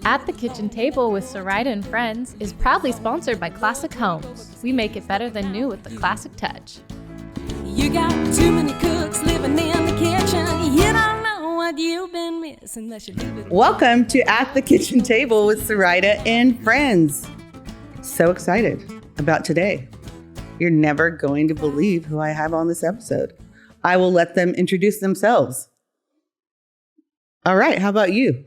At the Kitchen Table with Soraida and Friends is proudly sponsored by Classic Homes. We make it better than new with the classic touch. You got too many cooks living in the kitchen. You don't know what you've been missing unless you live it. Welcome to At the Kitchen Table with Soraida and Friends. So excited about today. You're never going to believe who I have on this episode. I will let them introduce themselves. All right, how about you?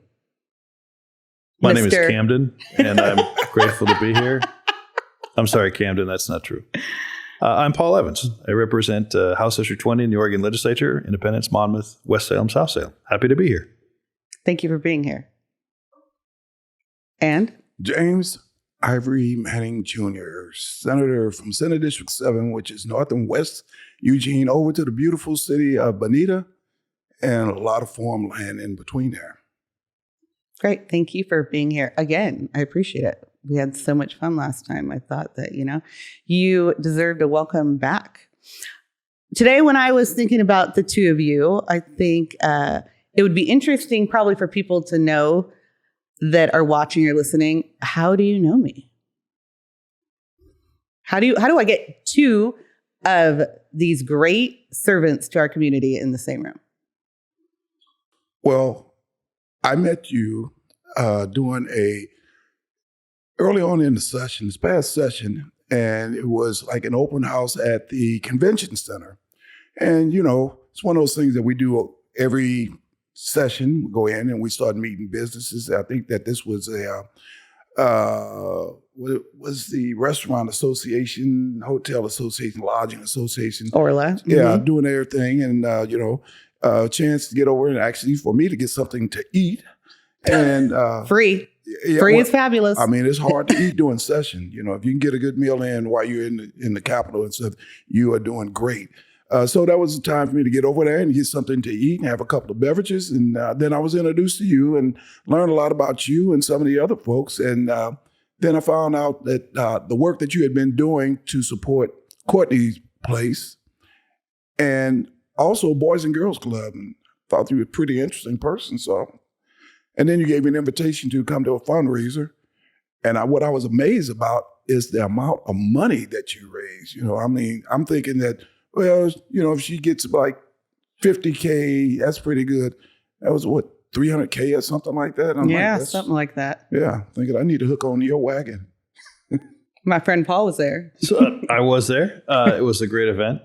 My name is Camden, and I'm grateful to be here. I'm sorry, Camden, that's not true. I'm Paul Evans. I represent House District 20 in the Oregon Legislature, Independence, Monmouth, West Salem, South Salem. Happy to be here. Thank you for being here. And? James Ivory Manning Jr., Senator from Senate District 7, which is north and west Eugene, over to the beautiful city of Bonita, and a lot of farmland in between there. Great. Thank you for being here again. I appreciate it. We had so much fun last time. I thought that, you deserved a welcome back. Today, when I was thinking about the two of you, I think it would be interesting probably for people to know that are watching or listening, how do you know me? How do I get two of these great servants to our community in the same room? Well, I met you doing early on in the session, this past session, and it was like an open house at the convention center. And, it's one of those things that we do every session. We go in and we start meeting businesses. I think that this was what was the Restaurant Association, Hotel Association, Lodging Association. Orla. Yeah, doing their thing. And, a chance to get over and actually for me to get something to eat. And free. Yeah, free is fabulous. I mean, it's hard to eat during session. If you can get a good meal in while you're in the Capitol and stuff, you are doing great. So that was the time for me to get over there and get something to eat and have a couple of beverages. And then I was introduced to you and learned a lot about you and some of the other folks. And then I found out that the work that you had been doing to support Courtney's place and also Boys and Girls Club, and thought you were a pretty interesting person. And then you gave me an invitation to come to a fundraiser. And what I was amazed about is the amount of money that you raised. I'm thinking that, if she gets like $50K, that's pretty good. That was what, $300K or something like that? Something like that. Yeah, thinking I need to hook on your wagon. My friend Paul was there. So I was there. It was a great event.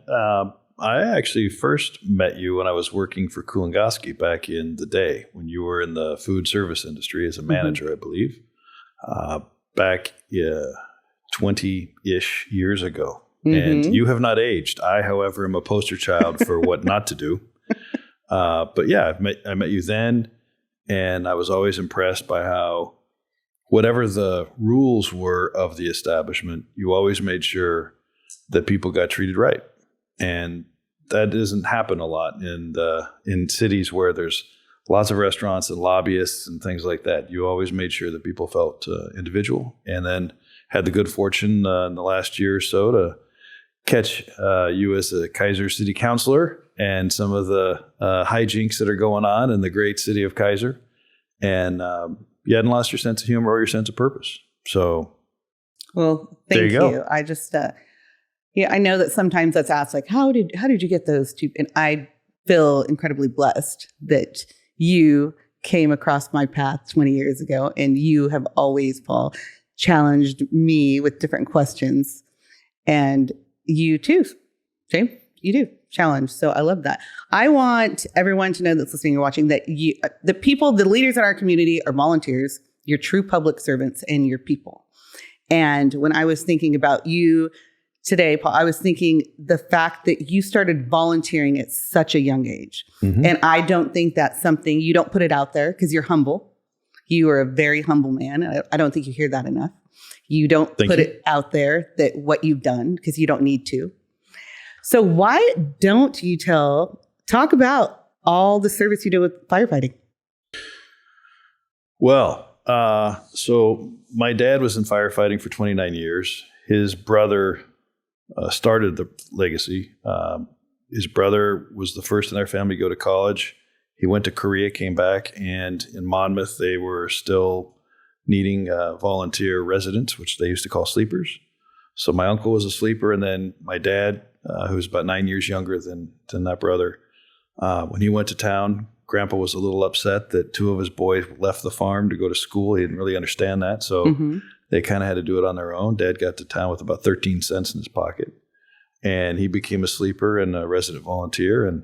I actually first met you when I was working for Kulingoski back in the day, when you were in the food service industry as a manager, I believe, back 20-ish years ago. And you have not aged. I, however, am a poster child for what not to do. But yeah, I met you then, and I was always impressed by how whatever the rules were of the establishment, you always made sure that people got treated right. And that doesn't happen a lot in cities where there's lots of restaurants and lobbyists and things like that. You always made sure that people felt individual, and then had the good fortune in the last year or so to catch you as a Kaiser City Councilor and some of the hijinks that are going on in the great city of Kaiser. And you hadn't lost your sense of humor or your sense of purpose. So, well, thank you. Go. I just... I know that sometimes that's asked, like, how did you get those two? And I feel incredibly blessed that you came across my path 20 years ago, and you have always, Paul, challenged me with different questions. And you too, James, you do challenge. So I love that. I want everyone to know that's listening or watching that the leaders in our community are volunteers, you're true public servants, and you're people. And when I was thinking about you today, Paul, I was thinking the fact that you started volunteering at such a young age. And I don't think that's something, you don't put it out there because you're humble. You are a very humble man. I don't think you hear that enough. You don't it out there that what you've done because you don't need to. So why don't you talk about all the service you do with firefighting? Well, so my dad was in firefighting for 29 years. His brother started the legacy. His brother was the first in our family to go to college. He went to Korea, came back, and in Monmouth, they were still needing volunteer residents, which they used to call sleepers. So my uncle was a sleeper, and then my dad, who was about 9 years younger than that brother, when he went to town, Grandpa was a little upset that 2 of his boys left the farm to go to school. He didn't really understand that, so they kind of had to do it on their own. Dad got to town with about 13 cents in his pocket, and he became a sleeper and a resident volunteer. And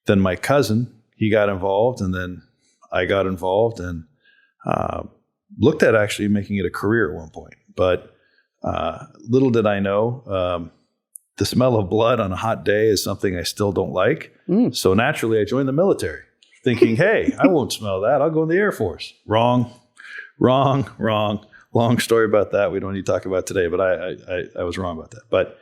then my cousin, he got involved, and then I got involved and looked at actually making it a career at one point. But little did I know, the smell of blood on a hot day is something I still don't like. So naturally, I joined the military, thinking, hey, I won't smell that. I'll go in the Air Force. Wrong. Long story about that. We don't need to talk about today, but I was wrong about that. But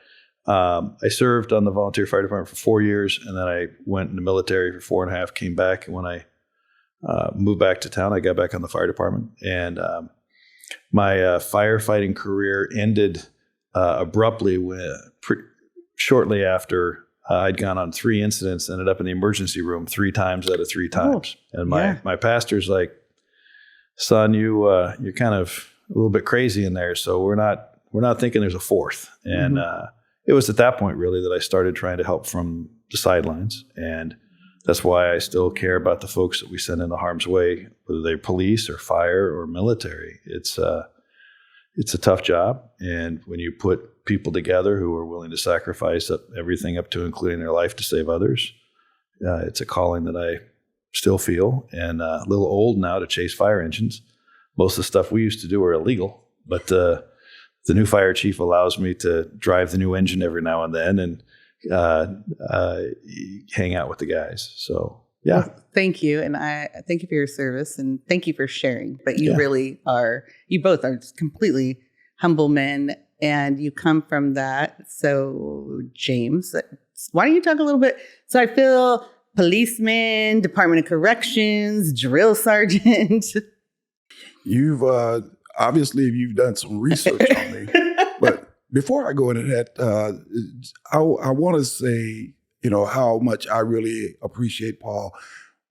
I served on the volunteer fire department for 4 years, and then I went in the military for 4.5, came back. And when I moved back to town, I got back on the fire department. And my firefighting career ended abruptly shortly after I'd gone on 3 incidents, ended up in the emergency room 3 times out of 3 times. And my pastor's like, son, you're kind of a little bit crazy in there. So we're not thinking there's a 4th. And it was at that point really that I started trying to help from the sidelines. And that's why I still care about the folks that we send into harm's way, whether they're police or fire or military. It's a tough job. And when you put people together who are willing to sacrifice everything up to including their life to save others, it's a calling that I still feel, and a little old now to chase fire engines. Most of the stuff we used to do are illegal, but the new fire chief allows me to drive the new engine every now and then and hang out with the guys. So, yeah. Well, thank you. And I thank you for your service, and thank you for sharing. But you really are, you both are just completely humble men, and you come from that. So, James, why don't you talk a little bit? So I feel policeman, Department of Corrections, drill sergeant. You've obviously you've done some research on me, but before I go into that, I want to say, how much I really appreciate Paul.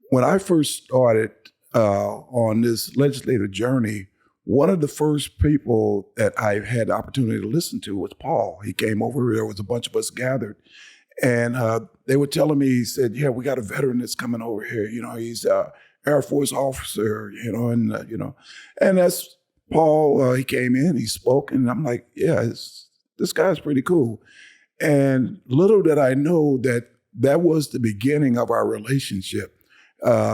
When I first started on this legislative journey, one of the first people that I had the opportunity to listen to was Paul. He came over, there was a bunch of us gathered, and they were telling me, he said, yeah, we got a veteran that's coming over here. He's Air Force officer, and that's Paul. He came in, he spoke, and I'm like, yeah, this guy's pretty cool. And little did I know that was the beginning of our relationship,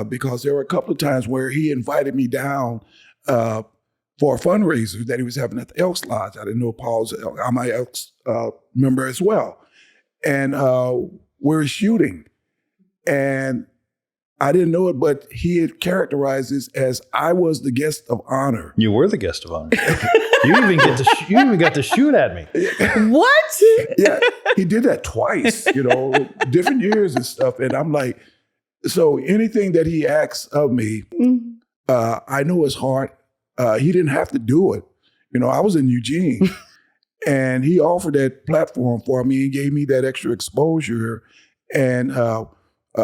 because there were a couple of times where he invited me down for a fundraiser that he was having at the Elks Lodge. I didn't know I'm my Elks member as well. And we're shooting. And I didn't know it, but he had characterized this as I was the guest of honor. You were the guest of honor. You even got to shoot at me. What? Yeah, he did that twice, different years and stuff. And I'm like, so anything that he asks of me, I know his heart. He didn't have to do it. I was in Eugene, and he offered that platform for me and gave me that extra exposure. And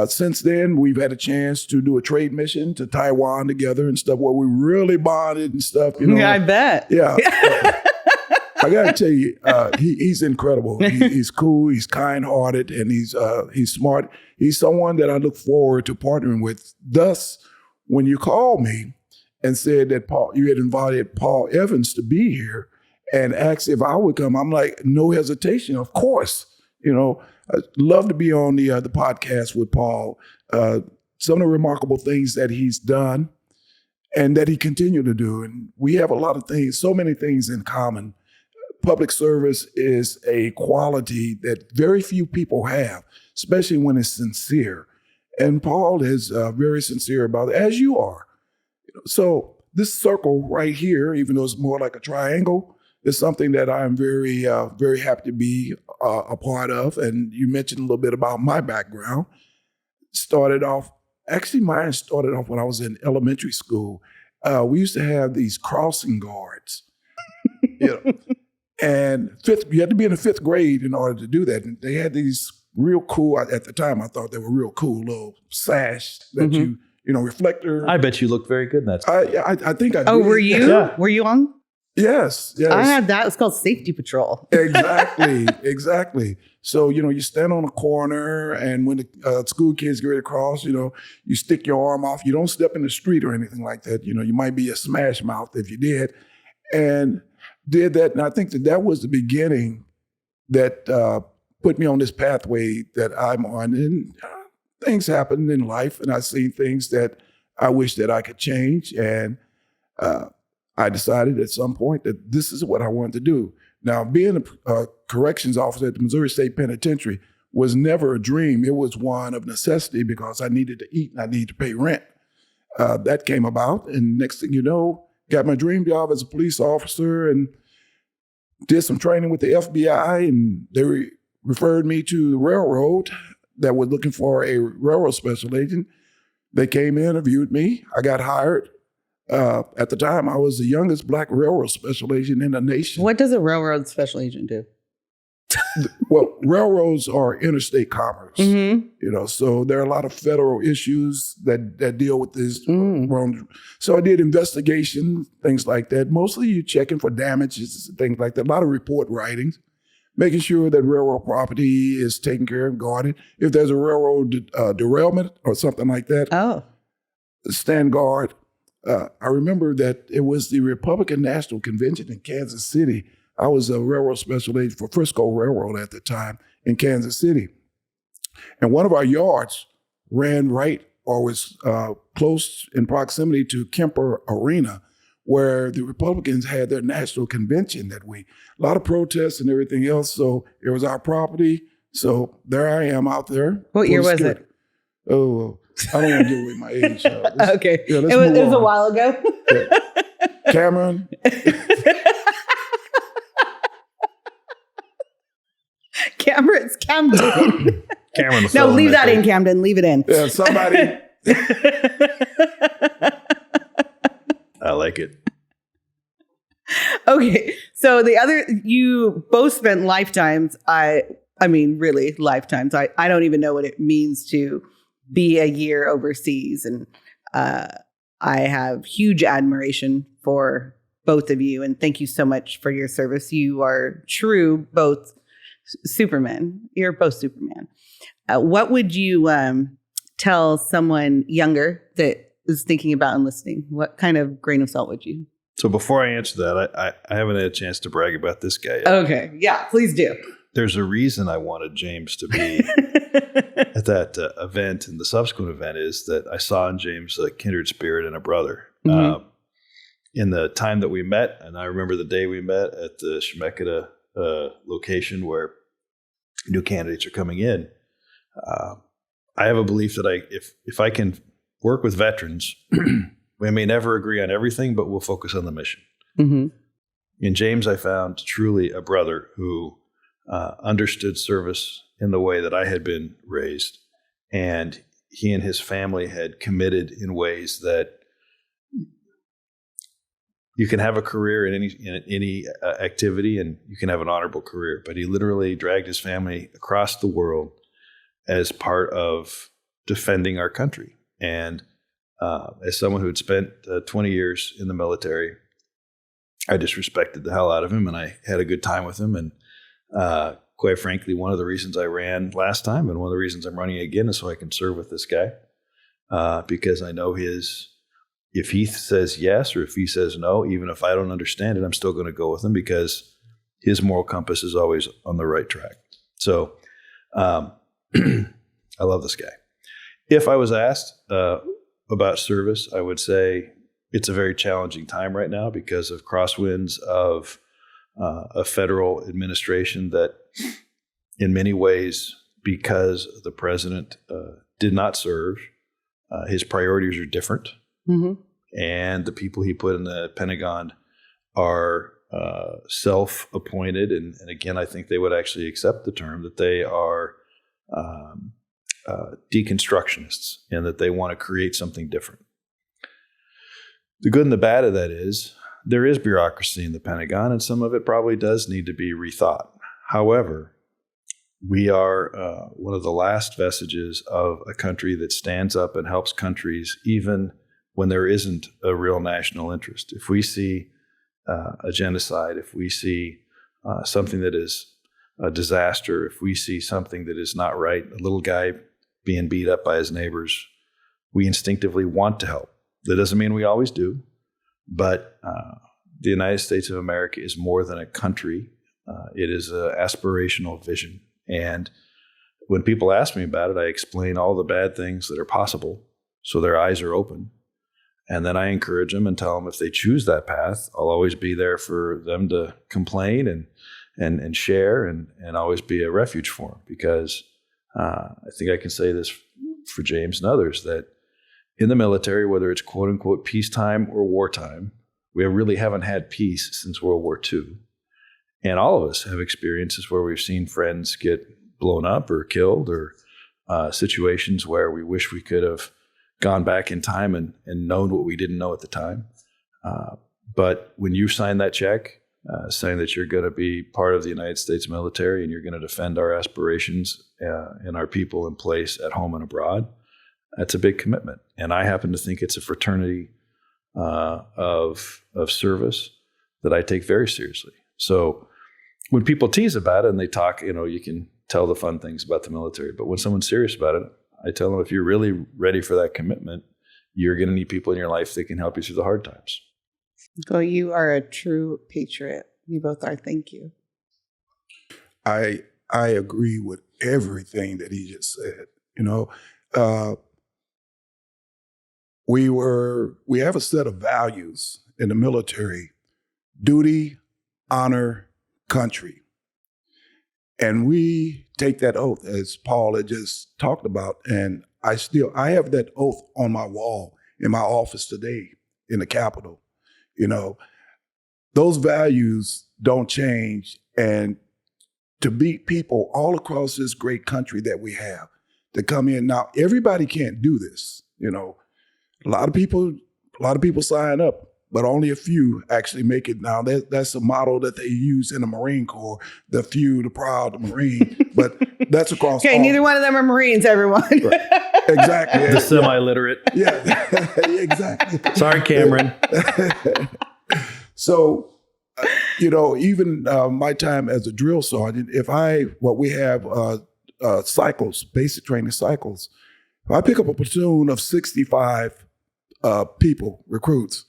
since then, we've had a chance to do a trade mission to Taiwan together and stuff where we really bonded and stuff. Yeah, I bet. Yeah. I got to tell you, he's incredible. He's cool. He's kind-hearted, and he's smart. He's someone that I look forward to partnering with. Thus, when you called me and said that you had invited Paul Evans to be here and asked if I would come, I'm like, no hesitation. Of course, I'd love to be on the podcast with Paul. Some of the remarkable things that he's done and that he continued to do. And we have a lot of things, so many things in common. Public service is a quality that very few people have, especially when it's sincere. And Paul is very sincere about it, as you are. So this circle right here, even though it's more like a triangle, is something that I'm very, very happy to be a part of. And you mentioned a little bit about my background. Mine started off when I was in elementary school. We used to have these crossing guards, and you had to be in the 5th grade in order to do that. And they had these real cool, at the time I thought they were real cool, little sash that reflector. I bet you look very good in that. I think I did. Oh, were you? Yeah. Were you on? Yes. I had that. It was called Safety Patrol. Exactly. So, you stand on a corner, and when the school kids get ready to cross, you stick your arm off. You don't step in the street or anything like that. You might be a smash mouth if you did. And did that. And I think that was the beginning that put me on this pathway that I'm on. And things happen in life, and I've seen things that I wish that I could change. And I decided at some point that this is what I wanted to do. Now, being a corrections officer at the Missouri State Penitentiary was never a dream. It was one of necessity because I needed to eat and I needed to pay rent. That came about, and next thing you know, got my dream job as a police officer and did some training with the FBI, and they referred me to the railroad that was looking for a railroad special agent. They came in, interviewed me. I got hired. At the time, I was the youngest Black railroad special agent in the nation. What does a railroad special agent do? Well, railroads are interstate commerce, Mm-hmm. So there are a lot of federal issues that deal with this. So I did investigation, things like that. Mostly you checking for damages, things like that. A lot of report writings, making sure that railroad property is taken care of, guarded. If there's a railroad derailment or something like that, stand guard. I remember that it was the Republican National Convention in Kansas City. I was a railroad special agent for Frisco Railroad at the time in Kansas City. And one of our yards ran right or was close in proximity to Kemper Arena, where the Republicans had their national convention that week. A lot of protests and everything else. So it was our property. So there I am out there. What year was it? Oh, I don't want to give away my age. Okay. Yeah, it was a while ago. Cameron. Cameron's Camden. Cameron. No, leave that in, Camden. Leave it in. Yeah, somebody. I like it. Okay. So you both spent lifetimes. I mean, really lifetimes. I don't even know what it means to be a year overseas. And I have huge admiration for both of you. And thank you so much for your service. You are true, both Superman. You're both Superman. What would you tell someone younger that is thinking about enlisting? What kind of grain of salt would you? So before I answer that, I haven't had a chance to brag about this guy yet. Okay. Yeah, please do. There's a reason I wanted James to be at that event, and the subsequent event is that I saw in James a kindred spirit and a brother. Mm-hmm. In the time that we met, and I remember the day we met at the Shemeketa location where new candidates are coming in. I have a belief that if I can work with veterans, we may never agree on everything, but we'll focus on the mission. Mm-hmm. In James, I found truly a brother who understood service in the way that I had been raised, and he and his family had committed in ways that you can have a career in any activity, and you can have an honorable career. But he literally dragged his family across the world as part of defending our country. And as someone who had spent 20 years in the military, I just respected the hell out of him, and I had a good time with him. And quite frankly, one of the reasons I ran last time, and one of the reasons I'm running again, is so I can serve with this guy, because I know if he says yes or if he says no, even if I don't understand it, I'm still going to go with him because his moral compass is always on the right track. So I love this guy. If I was asked about service, I would say it's a very challenging time right now because of crosswinds of a federal administration that in many ways, because the president did not serve, his priorities are different. Mm-hmm. And the people he put in the Pentagon are self-appointed. And again, I think they would actually accept the term that they are deconstructionists and that they want to create something different. The good and the bad of that is there is bureaucracy in the Pentagon, and some of it probably does need to be rethought. However, we are one of the last vestiges of a country that stands up and helps countries even when there isn't a real national interest. If we see a genocide, if we see something that is a disaster, if we see something that is not right, a little guy being beat up by his neighbors, we instinctively want to help. That doesn't mean we always do, but the United States of America is more than a country. It is an aspirational vision. And when people ask me about it, I explain all the bad things that are possible so their eyes are open. And then I encourage them and tell them if they choose that path, I'll always be there for them to complain and share and always be a refuge for them. Because I think I can say this for James and others, that in the military, whether it's quote unquote peacetime or wartime, we really haven't had peace since World War II. And all of us have experiences where we've seen friends get blown up or killed, or situations where we wish we could have gone back in time and known what we didn't know at the time. But when you sign that check saying that you're going to be part of the United States military and you're going to defend our aspirations and our people in place at home and abroad, that's a big commitment. And I happen to think it's a fraternity of service that I take very seriously. So when people tease about it and they talk, you can tell the fun things about the military. But when someone's serious about it, I tell them, if you're really ready for that commitment, you're going to need people in your life that can help you through the hard times. Well, you are a true patriot. You both are. Thank you. I agree with everything that he just said. We have a set of values in the military: duty, honor, country. And we take that oath, as Paul had just talked about. And I have that oath on my wall in my office today in the Capitol. Those values don't change. And to meet people all across this great country that we have to come in. Now, everybody can't do this. A lot of people sign up, but only a few actually make it. Now, that's a model that they use in the Marine Corps: the few, the proud, the Marine. But that's across. Okay, neither one of them are Marines, everyone. Right. Exactly. The semi-literate. Yeah, exactly. Sorry, Cameron. So, even my time as a drill sergeant, we have cycles, basic training cycles. If I pick up a platoon of 65 people, recruits,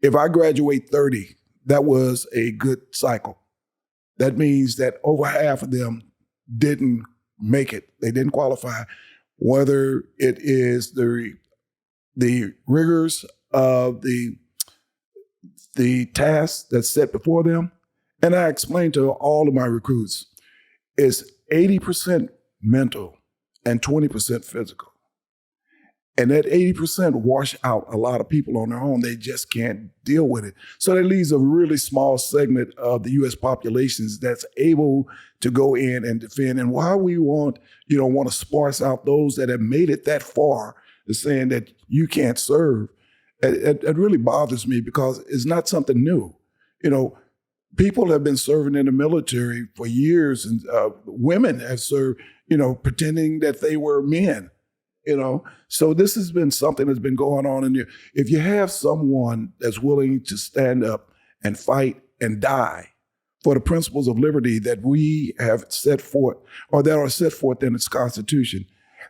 if I graduate 30, that was a good cycle. That means that over half of them didn't make it. They didn't qualify, whether it is the rigors of the task that's set before them. And I explained to all of my recruits, it's 80% mental and 20% physical. And that 80% wash out a lot of people on their own. They just can't deal with it. So that leaves a really small segment of the U.S. populations that's able to go in and defend. And why we want to sparse out those that have made it that far, is saying that you can't serve. It really bothers me, because it's not something new. People have been serving in the military for years, and women have served, pretending that they were men. So this has been something that's been going on in you. If you have someone that's willing to stand up and fight and die for the principles of liberty that we have set forth, or that are set forth in its Constitution,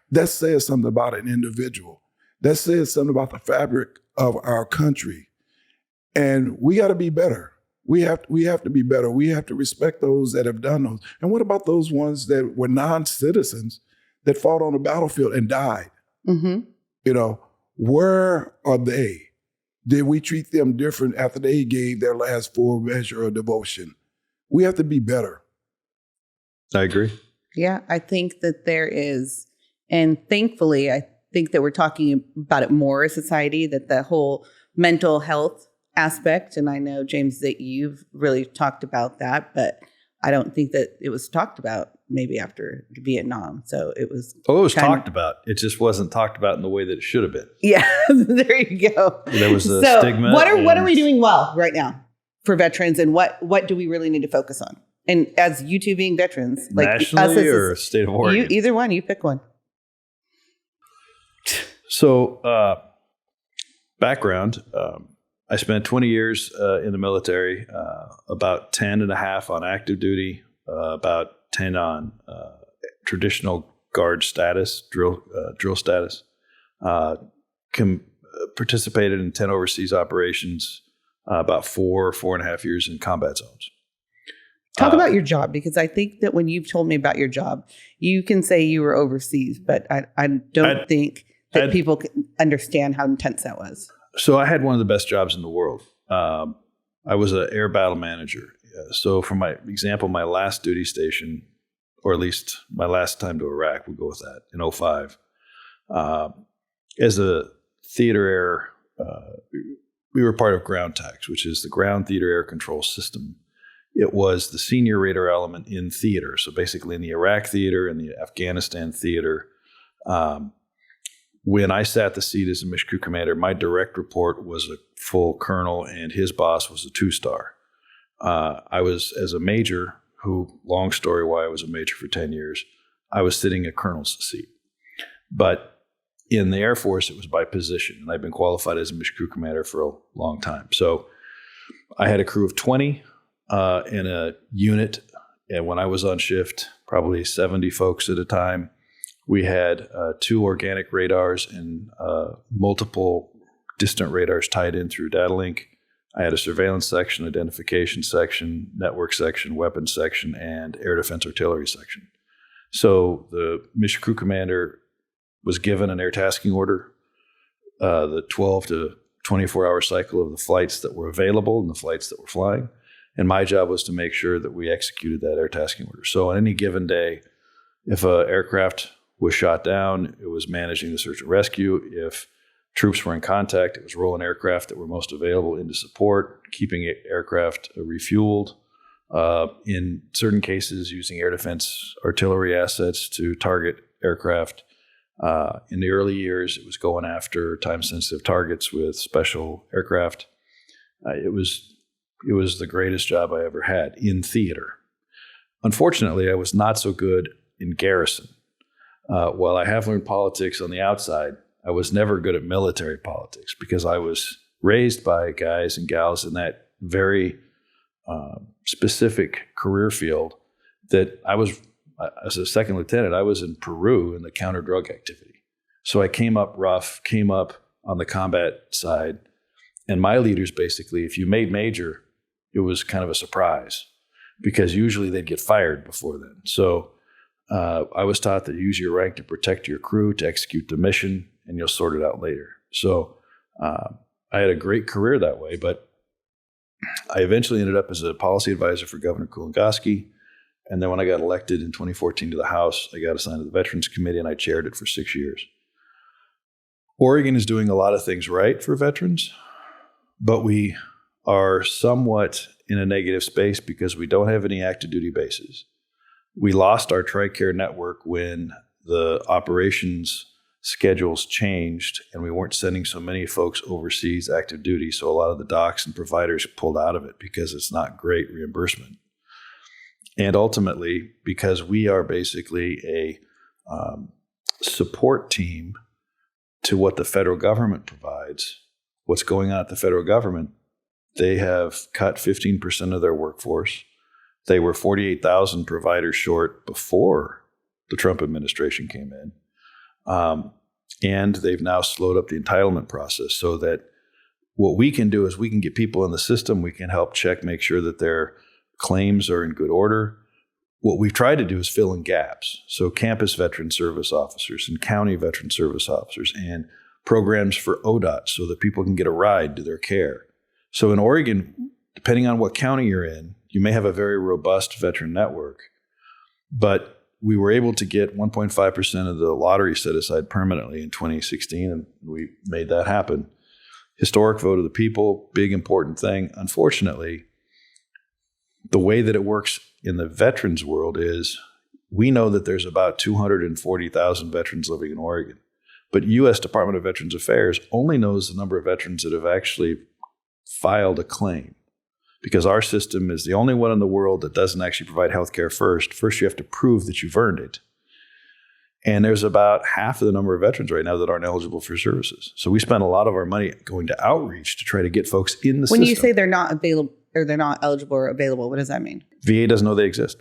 that says something about an individual. That says something about the fabric of our country. And we got to be better. We have to be better. We have to respect those that have done those. And what about those ones that were non-citizens that fought on the battlefield and died? Mm-hmm. Where are they? Did we treat them different after they gave their last full measure of devotion? We have to be better. I agree. Yeah, I think that there is. And thankfully, I think that we're talking about it more as a society, that the whole mental health aspect, and I know, James, that you've really talked about that, but I don't think that it was talked about maybe after Vietnam. So it was. Oh, it was talked about. It just wasn't talked about in the way that it should have been. Yeah, there you go. There was a stigma. What are we doing well right now for veterans, and what do we really need to focus on? And as you two being veterans, like nationally or state of Oregon? Either one, you pick one. So, background, I spent 20 years in the military, about 10 and a half on active duty, about 10 on traditional guard status, drill status. Participated in 10 overseas operations, about 4.5 years in combat zones. Talk about your job, because I think that when you've told me about your job, you can say you were overseas, but I don't think that people can understand how intense that was. So I had one of the best jobs in the world. I was an air battle manager. So for my example, my last duty station, or at least my last time to Iraq, we'll go with that, in 2005. As a theater air, we were part of ground TACS, which is the ground theater air control system. It was the senior radar element in theater. So basically in the Iraq theater and the Afghanistan theater. When I sat the seat as a mission crew commander, my direct report was a full colonel and his boss was a 2-star. I was, as a major, who, long story why I was a major for 10 years, I was sitting a colonel's seat. But in the Air Force, it was by position. And I've been qualified as a mission crew commander for a long time. So I had a crew of 20 in a unit. And when I was on shift, probably 70 folks at a time. We had 2 organic radars and multiple distant radars tied in through data link. I had a surveillance section, identification section, network section, weapons section, and air defense artillery section. So the mission crew commander was given an air tasking order, the 12 to 24-hour cycle of the flights that were available and the flights that were flying. And my job was to make sure that we executed that air tasking order. So on any given day, if an aircraft was shot down, it was managing the search and rescue. If troops were in contact, it was rolling aircraft that were most available into support, keeping aircraft refueled. In certain cases, using air defense artillery assets to target aircraft. In the early years, it was going after time-sensitive targets with special aircraft. It was the greatest job I ever had in theater. Unfortunately, I was not so good in garrison. While I have learned politics on the outside, I was never good at military politics because I was raised by guys and gals in that very specific career field that I was, as a second lieutenant, I was in Peru in the counter-drug activity. So I came up rough, came up on the combat side, and my leaders basically, if you made major, it was kind of a surprise because usually they'd get fired before then. So I was taught that use your rank to protect your crew, to execute the mission, and you'll sort it out later. So I had a great career that way, but I eventually ended up as a policy advisor for Governor Kulongoski. And then when I got elected in 2014 to the House, I got assigned to the Veterans Committee and I chaired it for 6 years. Oregon is doing a lot of things right for veterans, but we are somewhat in a negative space because we don't have any active duty bases. We lost our TRICARE network when the operations schedules changed and we weren't sending so many folks overseas active duty. So a lot of the docs and providers pulled out of it because it's not great reimbursement. And ultimately, because we are basically a support team to what the federal government provides, what's going on at the federal government, they have cut 15% of their workforce. They were 48,000 providers short before the Trump administration came in. And they've now slowed up the entitlement process so that what we can do is we can get people in the system. We can help check, make sure that their claims are in good order. What we've tried to do is fill in gaps. So campus veteran service officers and county veteran service officers and programs for ODOT so that people can get a ride to their care. So in Oregon, depending on what county you're in, you may have a very robust veteran network, but we were able to get 1.5% of the lottery set aside permanently in 2016, and we made that happen. Historic vote of the people, big important thing. Unfortunately, the way that it works in the veterans world is we know that there's about 240,000 veterans living in Oregon, but U.S. Department of Veterans Affairs only knows the number of veterans that have actually filed a claim because our system is the only one in the world that doesn't actually provide healthcare first. First, you have to prove that you've earned it. And there's about half of the number of veterans right now that aren't eligible for services. So we spend a lot of our money going to outreach to try to get folks in the system. When you say they're not available or they're not eligible or available, what does that mean? VA doesn't know they exist.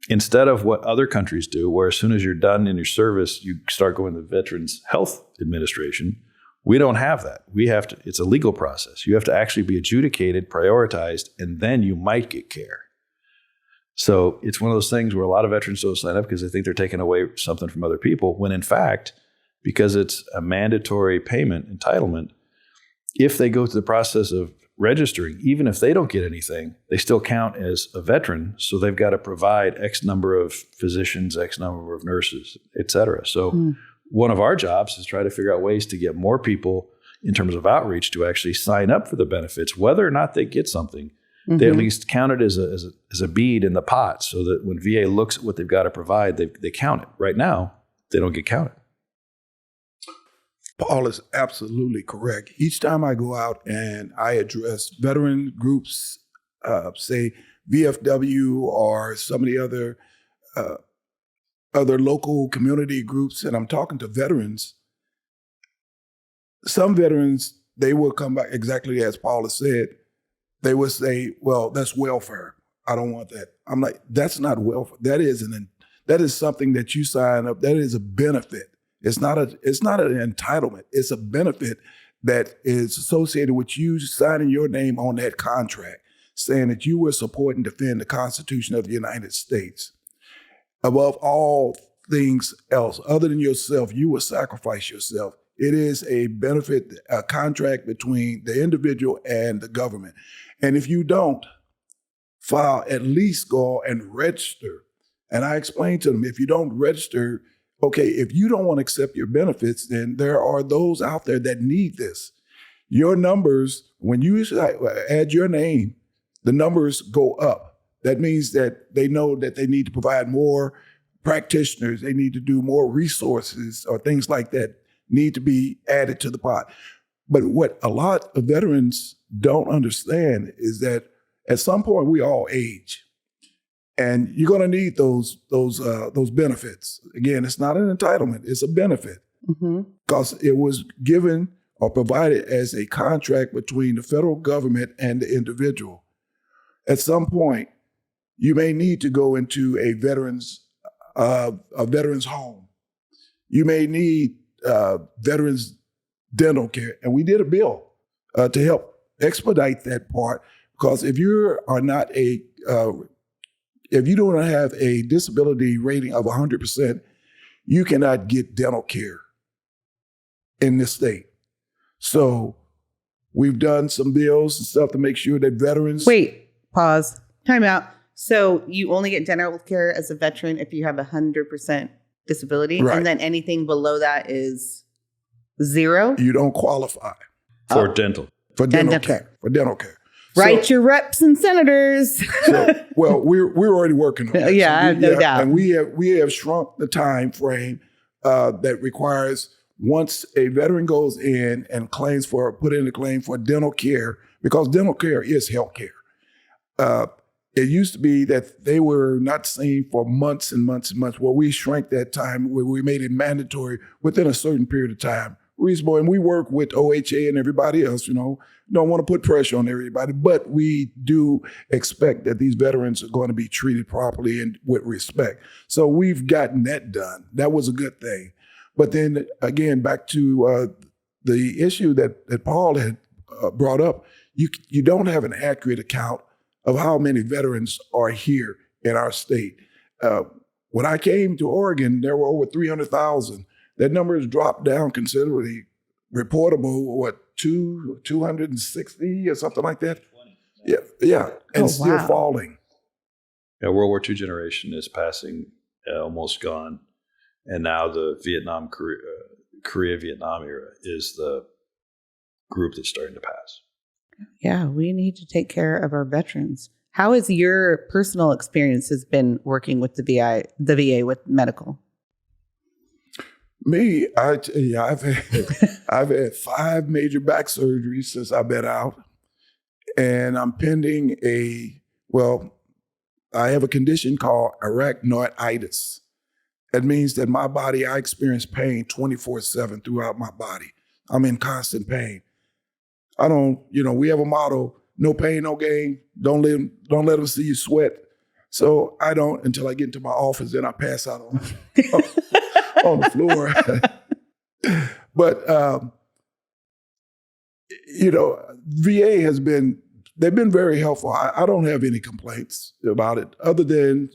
Instead of what other countries do, where as soon as you're done in your service, you start going to the Veterans Health Administration, we don't have that. We have to, it's a legal process. You have to actually be adjudicated, prioritized, and then you might get care. So it's one of those things where a lot of veterans don't sign up because they think they're taking away something from other people, when in fact, because it's a mandatory payment entitlement, if they go through the process of registering, even if they don't get anything, they still count as a veteran. So they've got to provide X number of physicians, X number of nurses, et cetera. So one of our jobs is try to figure out ways to get more people in terms of outreach to actually sign up for the benefits, whether or not they get something. They at least count it as a bead in the pot, so that when VA looks at what they've got to provide, they count it. Right now, they don't get counted. Paul is absolutely correct. Each time I go out and I address veteran groups, say VFW or some of the other local community groups, and I'm talking to veterans, some veterans, they will come back exactly as Paul has said. They would say, well, that's welfare. I don't want that. I'm like, that's not welfare. That is something that you sign up. That is a benefit. It's not an entitlement. It's a benefit that is associated with you signing your name on that contract, saying that you will support and defend the Constitution of the United States. Above all things else, other than yourself, you will sacrifice yourself. It is a benefit, a contract between the individual and the government. And if you don't file, at least go and register. And I explained to them, if you don't register, okay, if you don't want to accept your benefits, then there are those out there that need this. Your numbers, when you add your name, the numbers go up. That means that they know that they need to provide more practitioners. They need to do more resources or things like that need to be added to the pot. But what a lot of veterans don't understand is that at some point we all age, and you're going to need those benefits. Again, it's not an entitlement; it's a benefit because it was given or provided as a contract between the federal government and the individual. At some point, you may need to go into a veteran's home. You may need veterans dental care, and we did a bill to help expedite that part, because if you don't have a disability rating of 100%, you cannot get dental care in this state. So we've done some bills and stuff to make sure that veterans. Wait, pause, time out. So you only get dental care as a veteran if you have 100% disability, right. And then anything below that is zero? You don't qualify. For dental. For dental care. For dental care. Write your reps and senators. Well, we're already working on that. Yeah, I have no doubt. And we have shrunk the time frame that requires, once a veteran goes in and put in a claim for dental care, because dental care is health care. It used to be that they were not seen for months and months and months. Well, we shrank that time where we made it mandatory within a certain period of time. Reasonable. And we work with OHA and everybody else, don't want to put pressure on everybody, but we do expect that these veterans are going to be treated properly and with respect. So we've gotten that done. That was a good thing. But then again, back to the issue that Paul had brought up, you don't have an accurate account of how many veterans are here in our state. When I came to Oregon, there were over 300,000. That number has dropped down considerably. Reportable, 260 or something like that? 20. Yeah, and still falling. Yeah, World War II generation is passing, almost gone. And now the Korea-Vietnam era is the group that's starting to pass. Yeah, we need to take care of our veterans. How has your personal experiences been working with the VA with medical? Me, I've had 5 major back surgeries since I've been out. and I'm pending I have a condition called arachnoiditis. That means that my body, I experience pain 24/7 throughout my body. I'm in constant pain. I don't, we have a motto, no pain, no gain. Don't let them see you sweat. So I don't until I get into my office, then I pass out on the floor. But, VA they've been very helpful. I don't have any complaints about it other than,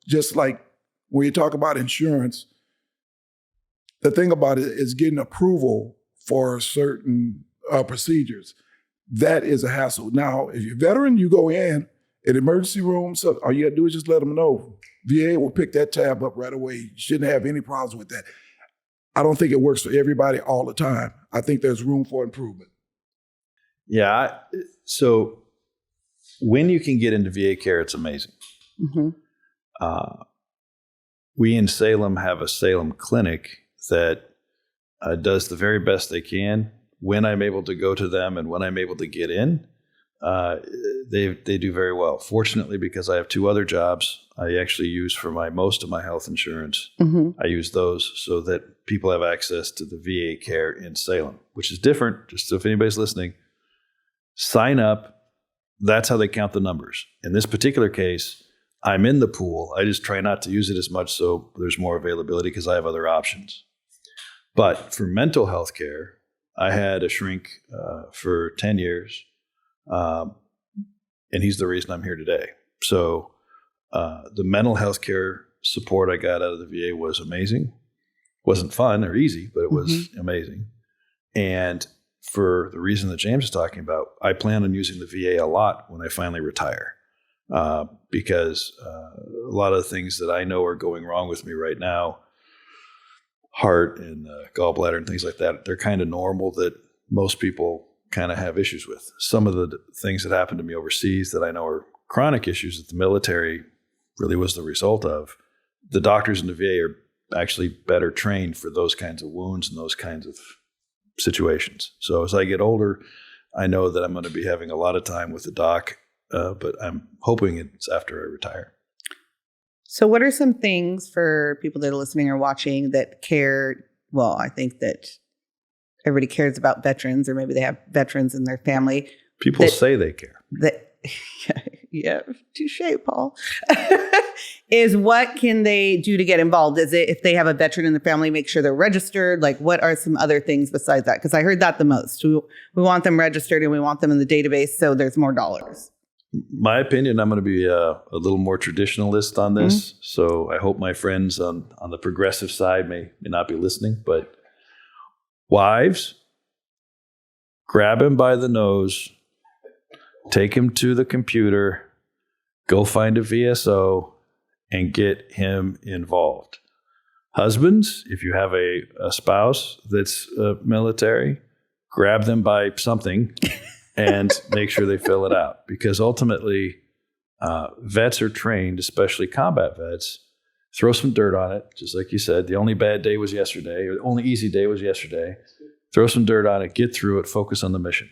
just like when you talk about insurance, the thing about it is getting approval for certain procedures. That is a hassle. Now, if you're a veteran, you go in an emergency room, so all you got to do is just let them know. VA will pick that tab up right away. You shouldn't have any problems with that. I don't think it works for everybody all the time. I think there's room for improvement. Yeah. So when you can get into VA care, it's amazing. Mm-hmm. We in Salem have a Salem clinic that does the very best they can. When I'm able to go to them and when I'm able to get in, they do very well. Fortunately, because I have two other jobs, I actually use for most of my health insurance. Mm-hmm. I use those so that people have access to the VA care in Salem, which is different. Just so if anybody's listening, sign up. That's how they count the numbers. In this particular case, I'm in the pool. I just try not to use it as much so there's more availability because I have other options. But for mental health care, I had a shrink for 10 years, and he's the reason I'm here today. So the mental health care support I got out of the VA was amazing. Wasn't fun or easy, but it was amazing. And for the reason that James is talking about, I plan on using the VA a lot when I finally retire, because a lot of the things that I know are going wrong with me right now, heart and gallbladder and things like that, they're kind of normal that most people kind of have issues with. Some of the things that happened to me overseas that I know are chronic issues that the military really was the result of, the doctors in the VA are actually better trained for those kinds of wounds and those kinds of situations. So as I get older, I know that I'm going to be having a lot of time with the doc, but I'm hoping it's after I retire. So what are some things for people that are listening or watching that care? Well, I think that everybody cares about veterans, or maybe they have veterans in their family. People say they care. Yeah, touche, Paul. Is what can they do to get involved? Is it if they have a veteran in the family, make sure they're registered? Like, what are some other things besides that? Because I heard that the most. We want them registered and we want them in the database so there's more dollars. My opinion, I'm going to be a little more traditionalist on this. Mm-hmm. So I hope my friends on the progressive side may not be listening. But wives, grab him by the nose, take him to the computer, go find a VSO, and get him involved. Husbands, if you have a spouse that's military, grab them by something and make sure they fill it out. Because ultimately, vets are trained, especially combat vets, throw some dirt on it. Just like you said, the only bad day was yesterday, or the only easy day was yesterday. Throw some dirt on it, get through it, focus on the mission.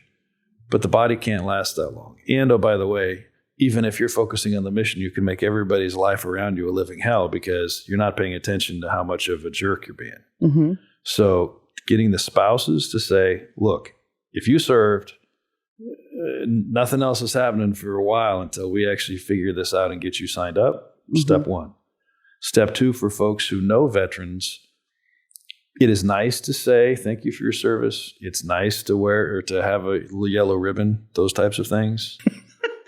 But the body can't last that long. And, oh, by the way, even if you're focusing on the mission, you can make everybody's life around you a living hell because you're not paying attention to how much of a jerk you're being. Mm-hmm. So getting the spouses to say, look, if you served, nothing else is happening for a while until we actually figure this out and get you signed up. Mm-hmm. Step one. Step two, for folks who know veterans, it is nice to say thank you for your service. It's nice to wear or to have a yellow ribbon, those types of things.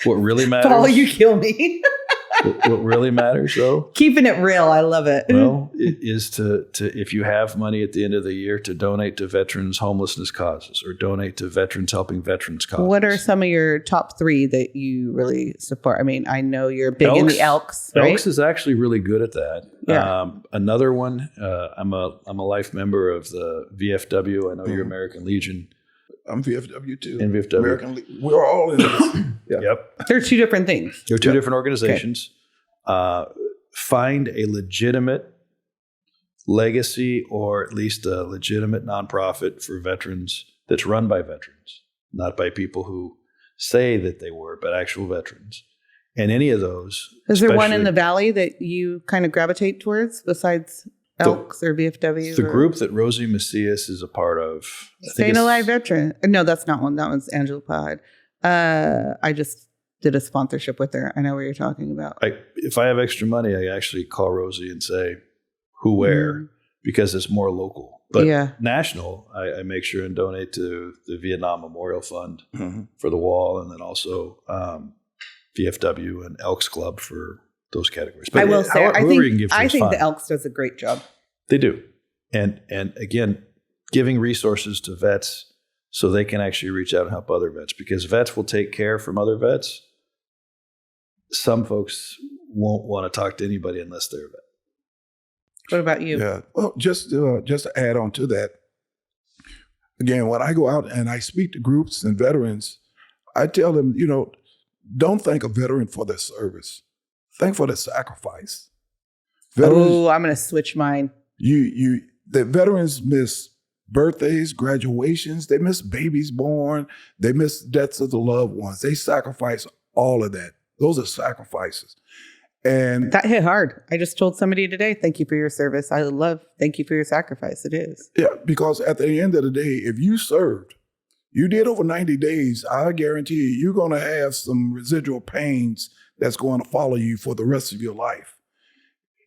What really matters. Paul, you kill me. what really matters, though, keeping it real. I love it. Well, it is to if you have money at the end of the year, to donate to veterans homelessness causes or donate to veterans helping veterans causes. What are some of your top three that you really support? I mean, I know you're big in the Elks. Right? Elks is actually really good at that. Yeah. Another one. I'm a life member of the VFW. I know you're American Legion. I'm VFW too. And VFW. We're all in this. Yeah. Yep. They're two different things. They're two different organizations. Okay. Find a legitimate legacy or at least a legitimate nonprofit for veterans that's run by veterans, not by people who say that they were, but actual veterans. And any of those. Is there one in especially the Valley that you kind of gravitate towards besides Elks or VFW? the group that Rosie Macias is a part of? I think Staying it's- Alive Veteran. No, that's not one. That one's Angela Pod. I just did a sponsorship with her. I know what you're talking about. If I have extra money, I actually call Rosie and say who where, because it's more local. But Yeah. national, I make sure and donate to the Vietnam Memorial Fund for the wall, and then also VFW and Elks Club for those categories. But I will say, I whoever you can give think, to I is think fine. the Elks does a great job. They do. And again, giving resources to vets so they can actually reach out and help other vets, because vets will take care from other vets. Some folks won't want to talk to anybody unless they're a vet. What about you? Yeah. Well, just to add on to that, again, when I go out and I speak to groups and veterans, I tell them, don't thank a veteran for their service. Thank for their sacrifice. Veterans, Oh, I'm going to switch mine. the veterans miss birthdays, graduations, they miss babies born, they miss deaths of the loved ones. They sacrifice all of that. Those are sacrifices. And That hit hard. I just told somebody today, thank you for your service. Thank you for your sacrifice. It is. yeah, because at the end of the day, if you served, you did over 90 days, I guarantee you're going to have some residual pains that's going to follow you for the rest of your life.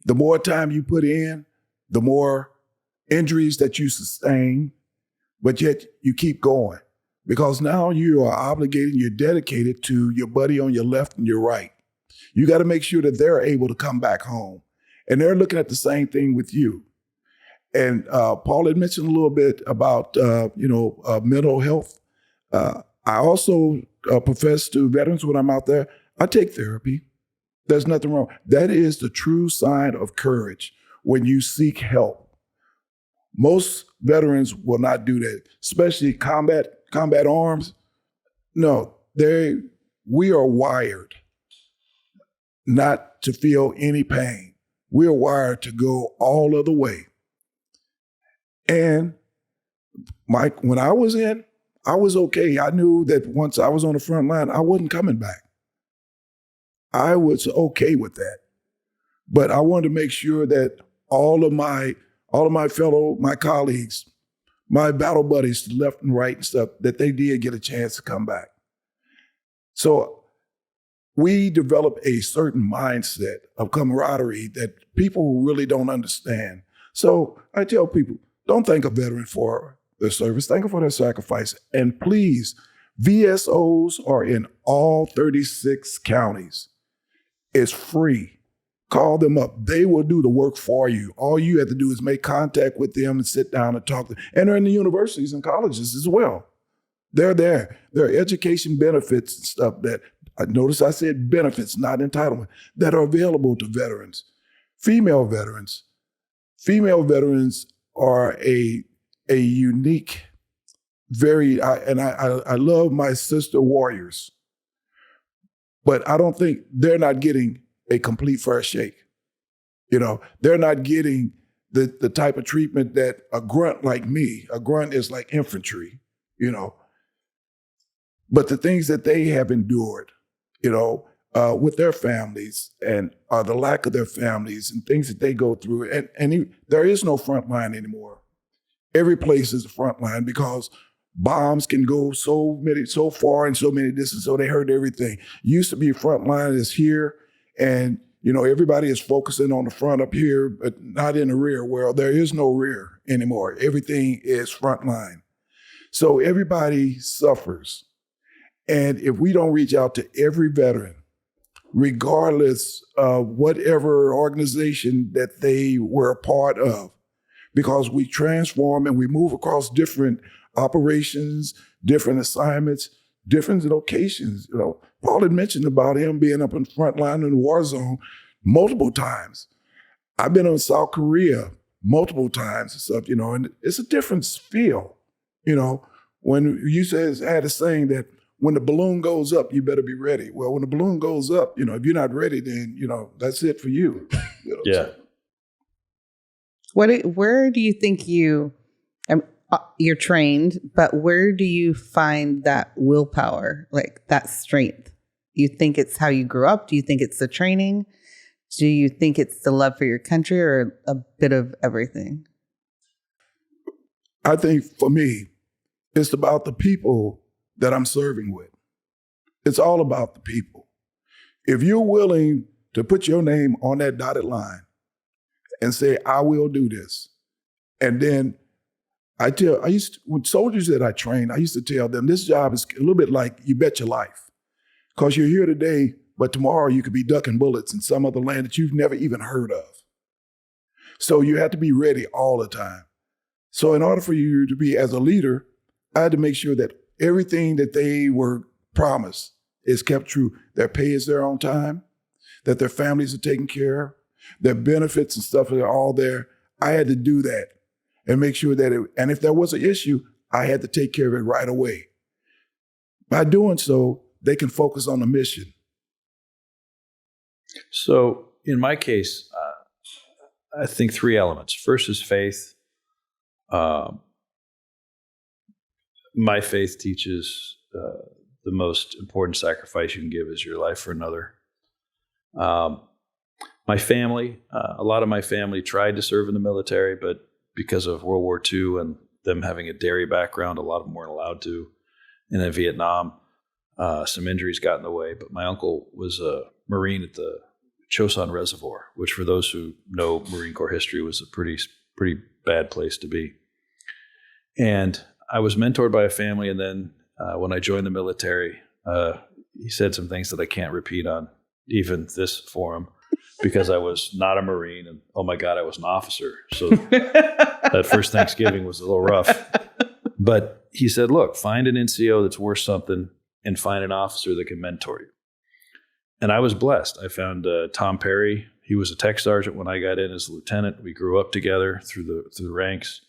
The more time you put in, the more injuries that you sustain, but yet you keep going. Because now you are obligated, you're dedicated to your buddy on your left and your right. You got to make sure that they're able to come back home. And they're looking at the same thing with you. And Paul had mentioned a little bit about, mental health. I also profess to veterans when I'm out there, I take therapy. There's nothing wrong. That is the true sign of courage when you seek help. Most veterans will not do that, especially combat arms. No, we are wired not to feel any pain. We are wired to go all of the way. And Mike, when I was in, I was okay. I knew that once I was on the front line, I wasn't coming back. I was okay with that. But I wanted to make sure that all of my colleagues, my battle buddies to left and right and stuff, that they did get a chance to come back. So we developed a certain mindset of camaraderie that people really don't understand. So I tell people, don't thank a veteran for their service, thank them for their sacrifice. And please, VSOs are in all 36 counties. It's free. Call them up. They will do the work for you. All you have to do is make contact with them and sit down and talk to them. And they're in the universities and colleges as well. They're there. There are education benefits and stuff that, notice I said benefits, not entitlement, that are available to veterans. Female veterans are a unique, I love my sister warriors, but I don't think they're not getting a complete fair shake. They're not getting the type of treatment that a grunt like me, a grunt is like infantry, but the things that they have endured, with their families and the lack of their families and things that they go through. And there is no front line anymore. Every place is a front line because bombs can go so far and so many distance, so they hurt everything. Used to be front line is here, and everybody is focusing on the front up here, but not in the rear. Well, there is no rear anymore. Everything is front line. So everybody suffers. And if we don't reach out to every veteran, regardless of whatever organization that they were a part of, because we transform and we move across different operations, different assignments, different locations. Paul had mentioned about him being up in the front line in the war zone multiple times. I've been in South Korea multiple times and stuff, and it's a different feel. When you had a saying that when the balloon goes up, you better be ready. Well, when the balloon goes up, if you're not ready, then, that's it for you. Yeah. Where do you think you're trained, but where do you find that willpower, like that strength? You think it's how you grew up? Do you think it's the training? Do you think it's the love for your country, or a bit of everything? I think for me, it's about the people that I'm serving with. It's all about the people. If you're willing to put your name on that dotted line and say, I will do this. And then with soldiers that I train, I used to tell them this job is a little bit like you bet your life. Because you're here today, but tomorrow you could be ducking bullets in some other land that you've never even heard of. So you have to be ready all the time. So in order for you to be as a leader, I had to make sure that everything that they were promised is kept true. Their pay is there on time, that their families are taken care of, their benefits and stuff are all there. I had to do that and make sure that and if there was an issue, I had to take care of it right away. By doing so, they can focus on the mission. So in my case, I think 3 elements. First is faith. My faith teaches the most important sacrifice you can give is your life for another. My family, a lot of my family tried to serve in the military, but because of World War II and them having a dairy background, a lot of them weren't allowed to. And in Vietnam, some injuries got in the way. But my uncle was a Marine at the Chosin Reservoir, which for those who know Marine Corps history was a pretty bad place to be. And I was mentored by a family, and then when I joined the military, he said some things that I can't repeat on even this forum because I was not a Marine, and oh my God, I was an officer. So that first Thanksgiving was a little rough. But he said, look, find an NCO that's worth something and find an officer that can mentor you. And I was blessed. I found Tom Perry. He was a tech sergeant when I got in as a lieutenant. We grew up together through the ranks.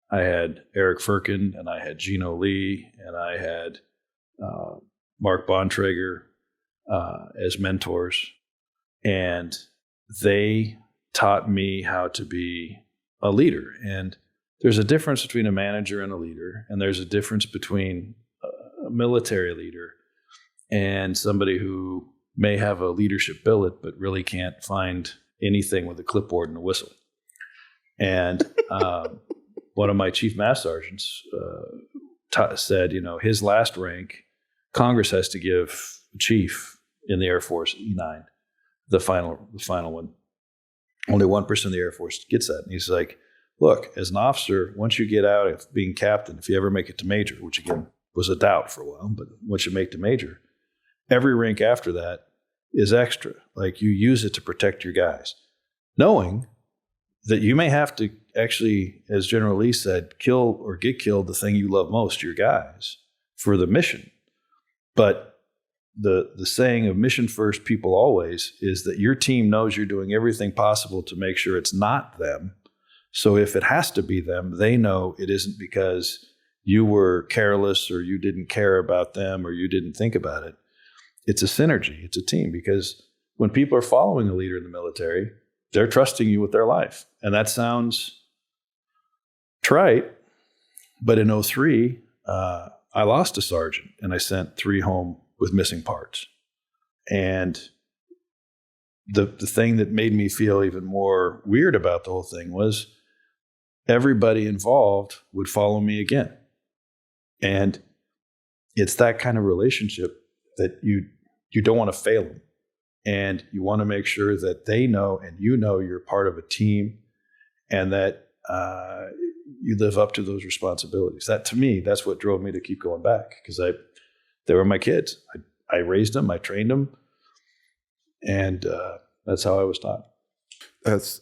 I had Eric Firkin, and I had Gino Lee, and I had Mark Bontrager as mentors. And they taught me how to be a leader. And there's a difference between a manager and a leader, and there's a difference between a military leader and somebody who may have a leadership billet but really can't find anything with a clipboard and a whistle. And one of my chief master sergeants said, his last rank, Congress has to give chief in the Air Force E9, the final one. Only 1% of the Air Force gets that. And he's like, look, as an officer, once you get out of being captain, if you ever make it to major, which again was a doubt for a while, but once you make to major, every rank after that is extra. Like you use it to protect your guys, knowing that you may have to actually, as General Lee said, kill or get killed the thing you love most, your guys, for the mission. But the saying of mission first, people always, is that your team knows you're doing everything possible to make sure it's not them. So if it has to be them, they know it isn't because you were careless or you didn't care about them or you didn't think about it. It's a synergy. It's a team, because when people are following a leader in the military, they're trusting you with their life. And that sounds trite, but in 2003, I lost a sergeant and I sent 3 home with missing parts. And the thing that made me feel even more weird about the whole thing was everybody involved would follow me again. And it's that kind of relationship that you don't want to fail them. And you want to make sure that they know and you know you're part of a team and that you live up to those responsibilities. That, to me, that's what drove me to keep going back, because they were my kids. I raised them, I trained them, and that's how I was taught. That's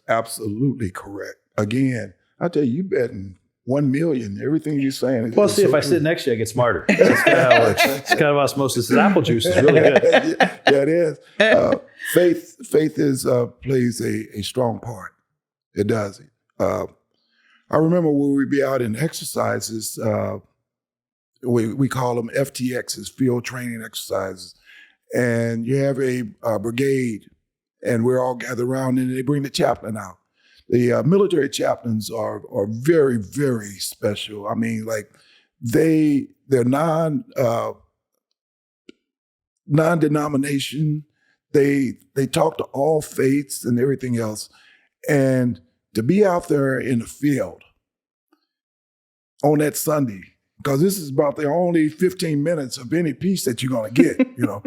absolutely correct. Again, I tell you betting 1 million, everything you're saying. Well, see, if I sit next to you, I get smarter. That's kind of how it works. It's kind of osmosis. This apple juice is really good. Yeah, it is. Faith is plays a strong part. It does. I remember when we'd be out in exercises, we call them FTXs, field training exercises, and you have a brigade, and we're all gathered around, and they bring the chaplain out The military chaplains are very, very special. I mean, like they're non-denomination. They talk to all faiths and everything else. And to be out there in the field on that Sunday, because this is about the only 15 minutes of any peace that you're going to get, you know.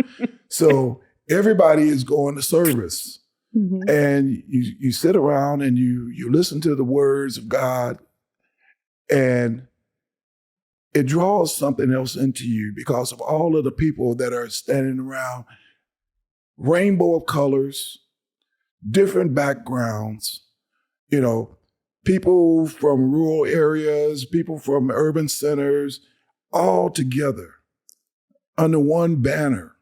So everybody is going to service. Mm-hmm. And you sit around and you listen to the words of God, and it draws something else into you because of all of the people that are standing around, rainbow of colors, different backgrounds, you know, people from rural areas, people from urban centers, all together under one banner.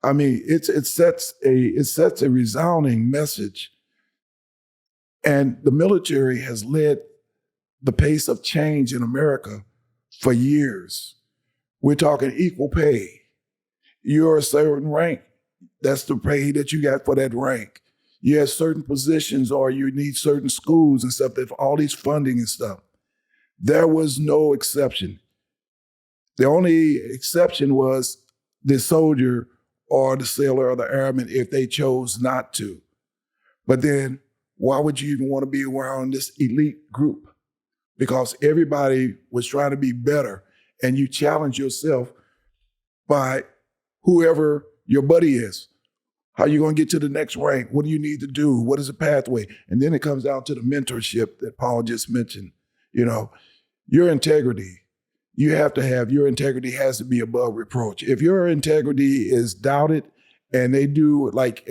I mean, it sets a resounding message. And the military has led the pace of change in America for years. We're talking equal pay. You're a certain rank. That's the pay that you got for that rank. You have certain positions or you need certain schools and stuff, that all these funding and stuff. There was no exception. The only exception was the soldier or the sailor or the airman if they chose not to. But then why would you even want to be around this elite group? Because everybody was trying to be better, and you challenge yourself by whoever your buddy is. How are you going to get to the next rank? What do you need to do? What is the pathway? And then it comes down to the mentorship that Paul just mentioned. You know, your integrity. Your integrity has to be above reproach. If your integrity is doubted, and they do like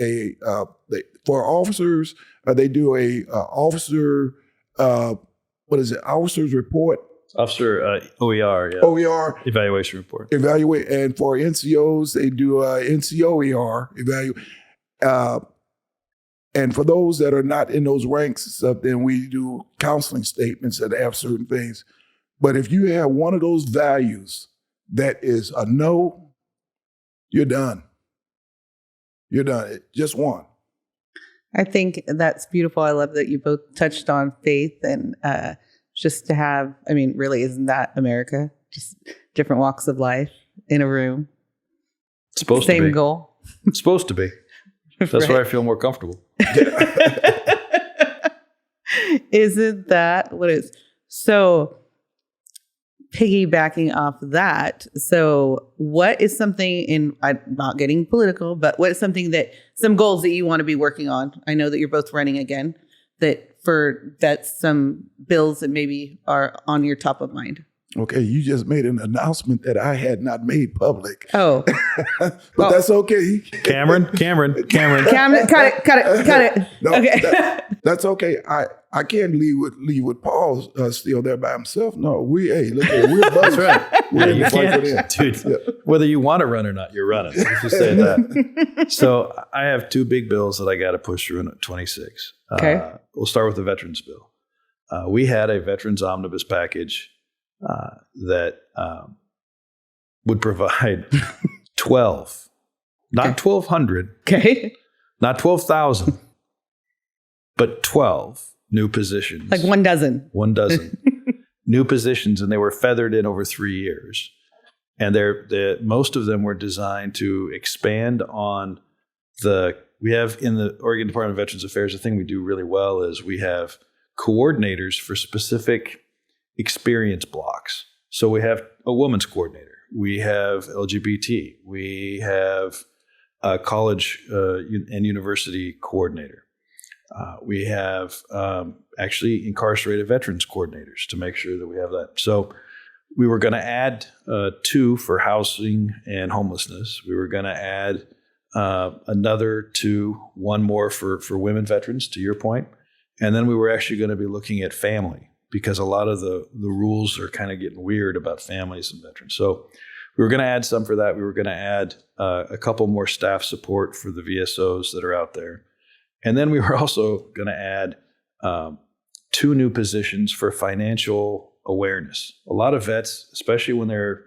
for officers, they do a officer's report. Officer OER, yeah. OER. Evaluation report. And for NCOs, they do a NCOER evaluate. And for those that are not in those ranks, then we do counseling statements that have certain things. But if you have one of those values that is a no, you're done. You're done. Just one. I think that's beautiful. I love that you both touched on faith and just to have, I mean, really, isn't that America? Just different walks of life in a room. It's supposed to be. Same goal. It's supposed to be. That's right. Where I feel more comfortable. Isn't that what it is? So piggybacking off that, so what is something I'm not getting political, but what is some goals that you want to be working on? I know that you're both running again, that's some bills that maybe are on your top of mind. Okay, you just made an announcement that I had not made public. Oh. But that's okay. Cameron. Cut it. No, okay. That's okay. I can't leave with Paul still there by himself. No, look, we're buddies. That's right. We're in You the fight for them. can't, dude. Yeah. Whether you want to run or not, you're running. Let's just say that. So I have two big bills that I got to push through in 26. Okay. We'll start with the veterans bill. We had a veterans omnibus package that would provide 12, not 1,200, Okay. not 12,000, but 12 new positions. Like 1 dozen. 1 dozen new positions, and they were feathered in over 3 years. And most of them were designed to expand on we have in the Oregon Department of Veterans Affairs, the thing we do really well is we have coordinators for specific experience blocks. So we have a women's coordinator, we have LGBT, we have a college and university coordinator. We have actually incarcerated veterans coordinators to make sure that we have that. So we were going to add 2 for housing and homelessness. We were going to add another 2, 1 more for women veterans, to your point. And then we were actually going to be looking at family, because a lot of the rules are kind of getting weird about families and veterans. So we were going to add some for that. We were going to add a couple more staff support for the VSOs that are out there. And then we were also going to add 2 new positions for financial awareness. A lot of vets, especially when their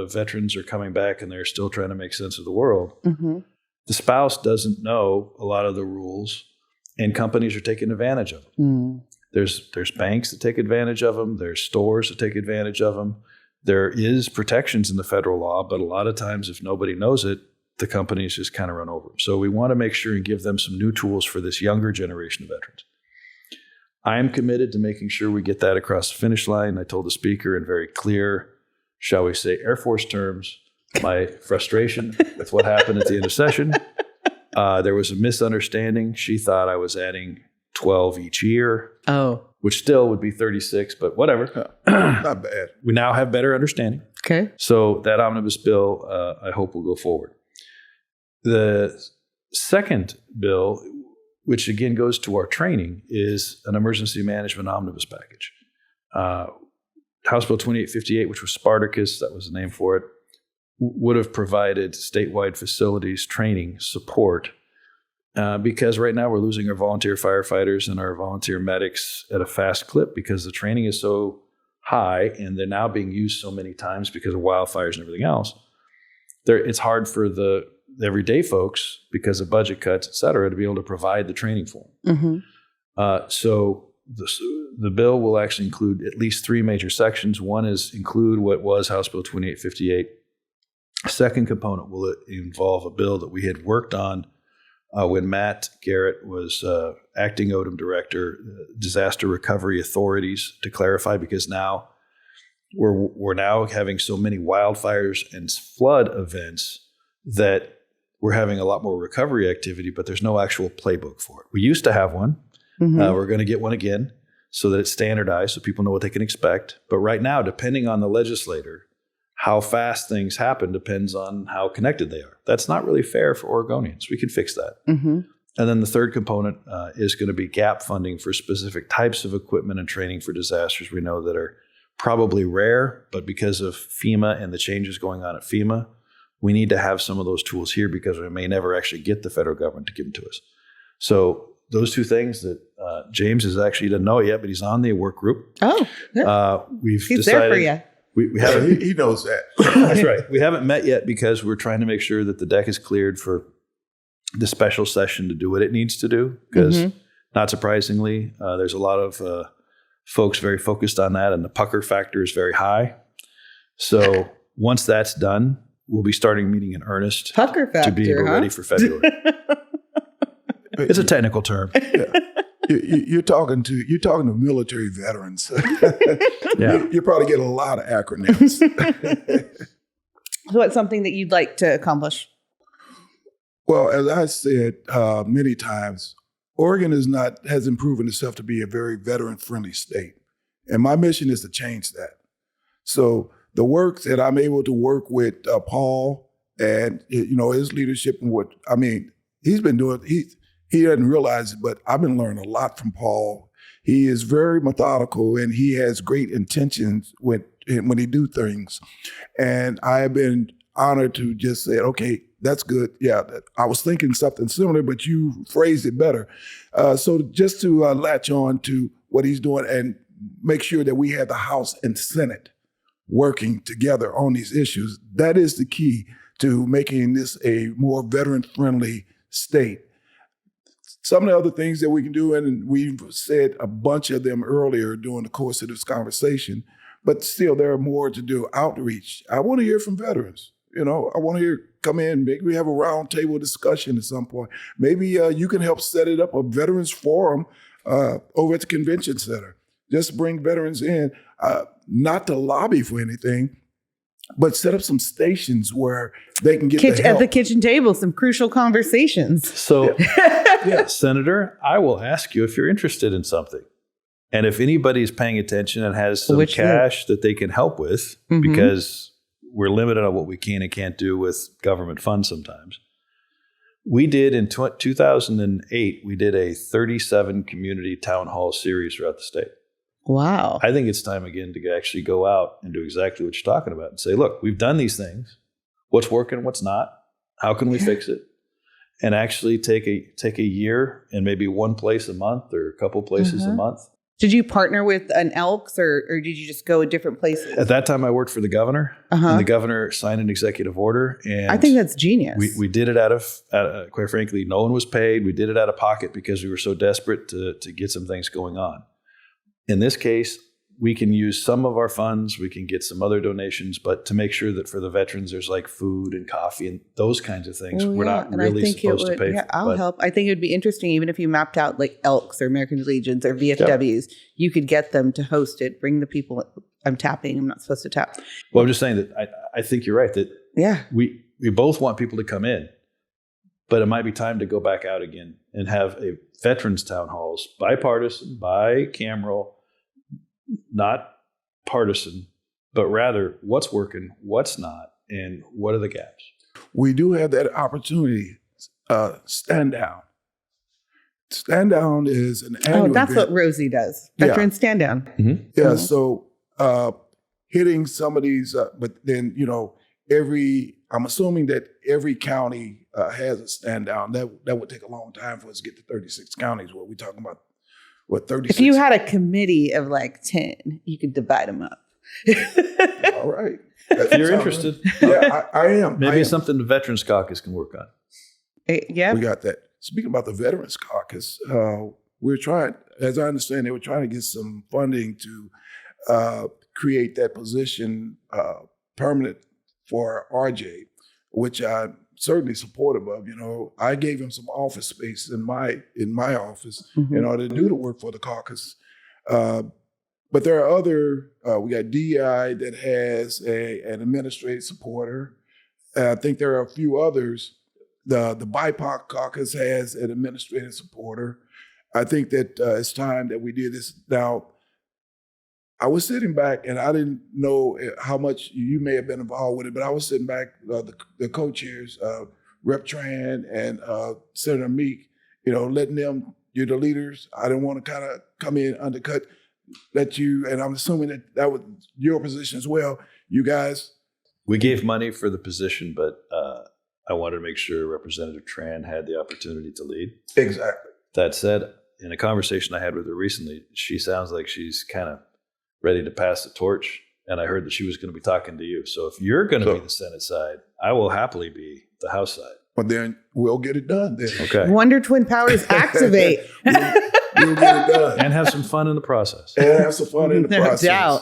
veterans are coming back and they're still trying to make sense of the world, mm-hmm. the spouse doesn't know a lot of the rules. and companies are taking advantage of them. There's banks that take advantage of them. There's stores that take advantage of them. There is protections in the federal law, but a lot of times if nobody knows it, the companies just kind of run over them. So we want to make sure and give them some new tools for this younger generation of veterans. I am committed to making sure we get that across the finish line. I told the speaker in very clear, shall we say, Air Force terms, my frustration with what happened at the end of session. There was a misunderstanding. She thought I was adding 12 each year. Oh. Which still would be 36, but whatever. Not bad. We now have better understanding. Okay. So that omnibus bill, I hope will go forward. The second bill, which again goes to our training, is an emergency management omnibus package. House Bill 2858, which was Spartacus, that was the name for it, would have provided statewide facilities training support because right now we're losing our volunteer firefighters and our volunteer medics at a fast clip because the training is so high and they're now being used so many times because of wildfires and everything else. It's hard for the everyday folks because of budget cuts, et cetera, to be able to provide the training for them. So the bill will actually include at least three major sections. One is include what was House Bill 2858. Second component will involve a bill that we had worked on when Matt Garrett was acting ODM director, disaster recovery authorities, to clarify, because now we're now having so many wildfires and flood events that we're having a lot more recovery activity, but there's no actual playbook for it. We used to have one. We're going to get one again so that it's standardized so people know what they can expect. But right now, depending on the legislator, how fast things happen depends on how connected they are. That's not really fair for Oregonians. We can fix that. And then the third component is going to be gap funding for specific types of equipment and training for disasters we know that are probably rare, but because of FEMA and the changes going on at FEMA, we need to have some of those tools here because we may never actually get the federal government to give them to us. So those two things that James is actually doesn't know yet, but he's on the work group. Oh, yeah. He's decided, there for you. We haven't. He knows that. That's right. We haven't met yet because we're trying to make sure that the deck is cleared for the special session to do what it needs to do. Because not surprisingly, there's a lot of folks very focused on that, and the pucker factor is very high. So once that's done, we'll be starting meeting in earnest pucker factor, to be ready for February. It's a technical term. Yeah. You're talking to military veterans. You probably get a lot of acronyms. So what's something that you'd like to accomplish? Well, as I said many times, Oregon hasn't proven itself to be a very veteran-friendly state. And my mission is to change that. So the work that I'm able to work with Paul and his leadership and he's been doing, he doesn't realize it, but I've been learning a lot from Paul. He is very methodical and he has great intentions when he do things. And I have been honored to just say, okay, that's good. Yeah, I was thinking something similar, but you phrased it better. So just to latch on to what he's doing and make sure that we have the House and Senate working together on these issues, that is the key to making this a more veteran-friendly state. Some of the other things that we can do, and we've said a bunch of them earlier during the course of this conversation, but still there are more to do. Outreach. I want to hear from veterans. I want to come in, maybe we have a round table discussion at some point. Maybe you can help set it up, a veterans forum over at the convention center. Just bring veterans in, not to lobby for anything, but set up some stations where they can get the help. At the kitchen table, some crucial conversations. So, Senator, I will ask you if you're interested in something. And if anybody's paying attention and has some cash that they can help with, because we're limited on what we can and can't do with government funds sometimes. We did in 2008, we did a 37 community town hall series throughout the state. Wow. I think it's time again to actually go out and do exactly what you're talking about and say, look, we've done these things. What's working, what's not? How can we fix it? And actually take a year and maybe one place a month or a couple places a month Did you partner with an Elks or did you just go to different places? At that time, I worked for the governor, and the governor signed an executive order. And I think that's genius. We did it out of, quite frankly, no one was paid. We did it out of pocket because we were so desperate to get some things going on. In this case, we can use some of our funds. We can get some other donations, but to make sure that for the veterans, there's like food and coffee and those kinds of things. We're not really supposed to pay for. I'll help. I think it would be interesting, even if you mapped out like Elks or American Legions or VFWs, you could get them to host it, bring the people. I'm tapping. I'm not supposed to tap. Well, I'm just saying that I think you're right that we both want people to come in, but it might be time to go back out again and have a veterans town halls, bipartisan, bicameral, not partisan, but rather what's working, what's not, and what are the gaps. We do have that opportunity. Stand down. Stand down is an annual that's event. what Rosie does. Veteran stand down. Mm-hmm. Yeah. So hitting some of these, but then I'm assuming that every county has a stand down. That would take a long time for us to get to 36 counties. What we're talking about. What, 36? If you had a committee of like 10, you could divide them up. All right. If you're interested. Yeah, I am. Maybe it's something the Veterans Caucus can work on. Yeah. We got that. Speaking about the Veterans Caucus, we're trying, as I understand, they were trying to get some funding to create that position permanent for RJ, which I'm certainly supportive of. I gave him some office space in my office in order to do the work for the caucus. But there are other. We got DEI that has an administrative supporter. I think there are a few others. The BIPOC caucus has an administrative supporter. I think that it's time that we did this. Now, I was sitting back, and I didn't know how much you may have been involved with it, but I was sitting back, the co-chairs, Rep. Tran and Senator Meek, letting them, you're the leaders. I didn't want to kind of come in, undercut, and I'm assuming that was your position as well. You guys. We gave money for the position, but I wanted to make sure Representative Tran had the opportunity to lead. Exactly. That said, in a conversation I had with her recently, she sounds like she's kind of ready to pass the torch. And I heard that she was going to be talking to you. So if you're going to be the Senate side, I will happily be the House side. Well, then we'll get it done then. Okay. Wonder Twin Powers activate. We'll get it done. And have some fun in the process.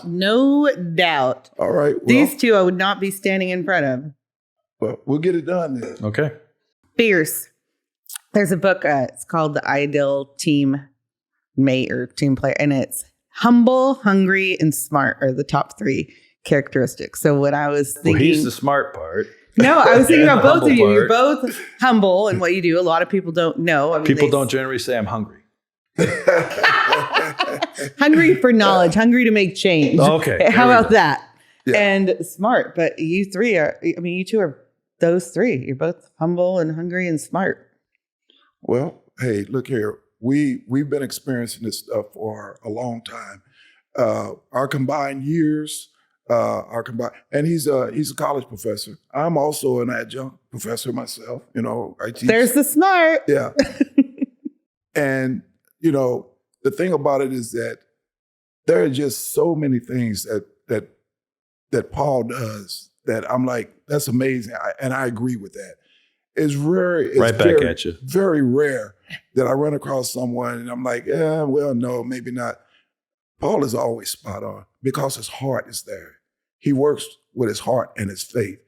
No doubt. All right. Well, These two I would not be standing in front of. Well, we'll get it done then. Okay. Fierce. There's a book. It's called The Ideal Team Mate or Team Player. And it's humble, hungry, and smart are the top 3 characteristics. So when I was thinking, well, he's the smart part. No, I was thinking about both of you. Part. You're both humble in what you do. A lot of people don't know. I mean, people don't generally say I'm hungry. Hungry for knowledge, hungry to make change. Okay. How about that? Yeah. And smart. But you 3 are, you 2 are those 3. You're both humble and hungry and smart. Well, hey, look here. We've been experiencing this stuff for a long time. Our combined years, and he's a college professor. I'm also an adjunct professor myself. I teach. There's the smart. Yeah. And the thing about it is that there are just so many things that Paul does that I'm like, that's amazing, and I agree with that. It's rare. It's right back at you. Very rare that I run across someone and I'm like, well, no, maybe not. Paul is always spot on because his heart is there. He works with his heart and his faith,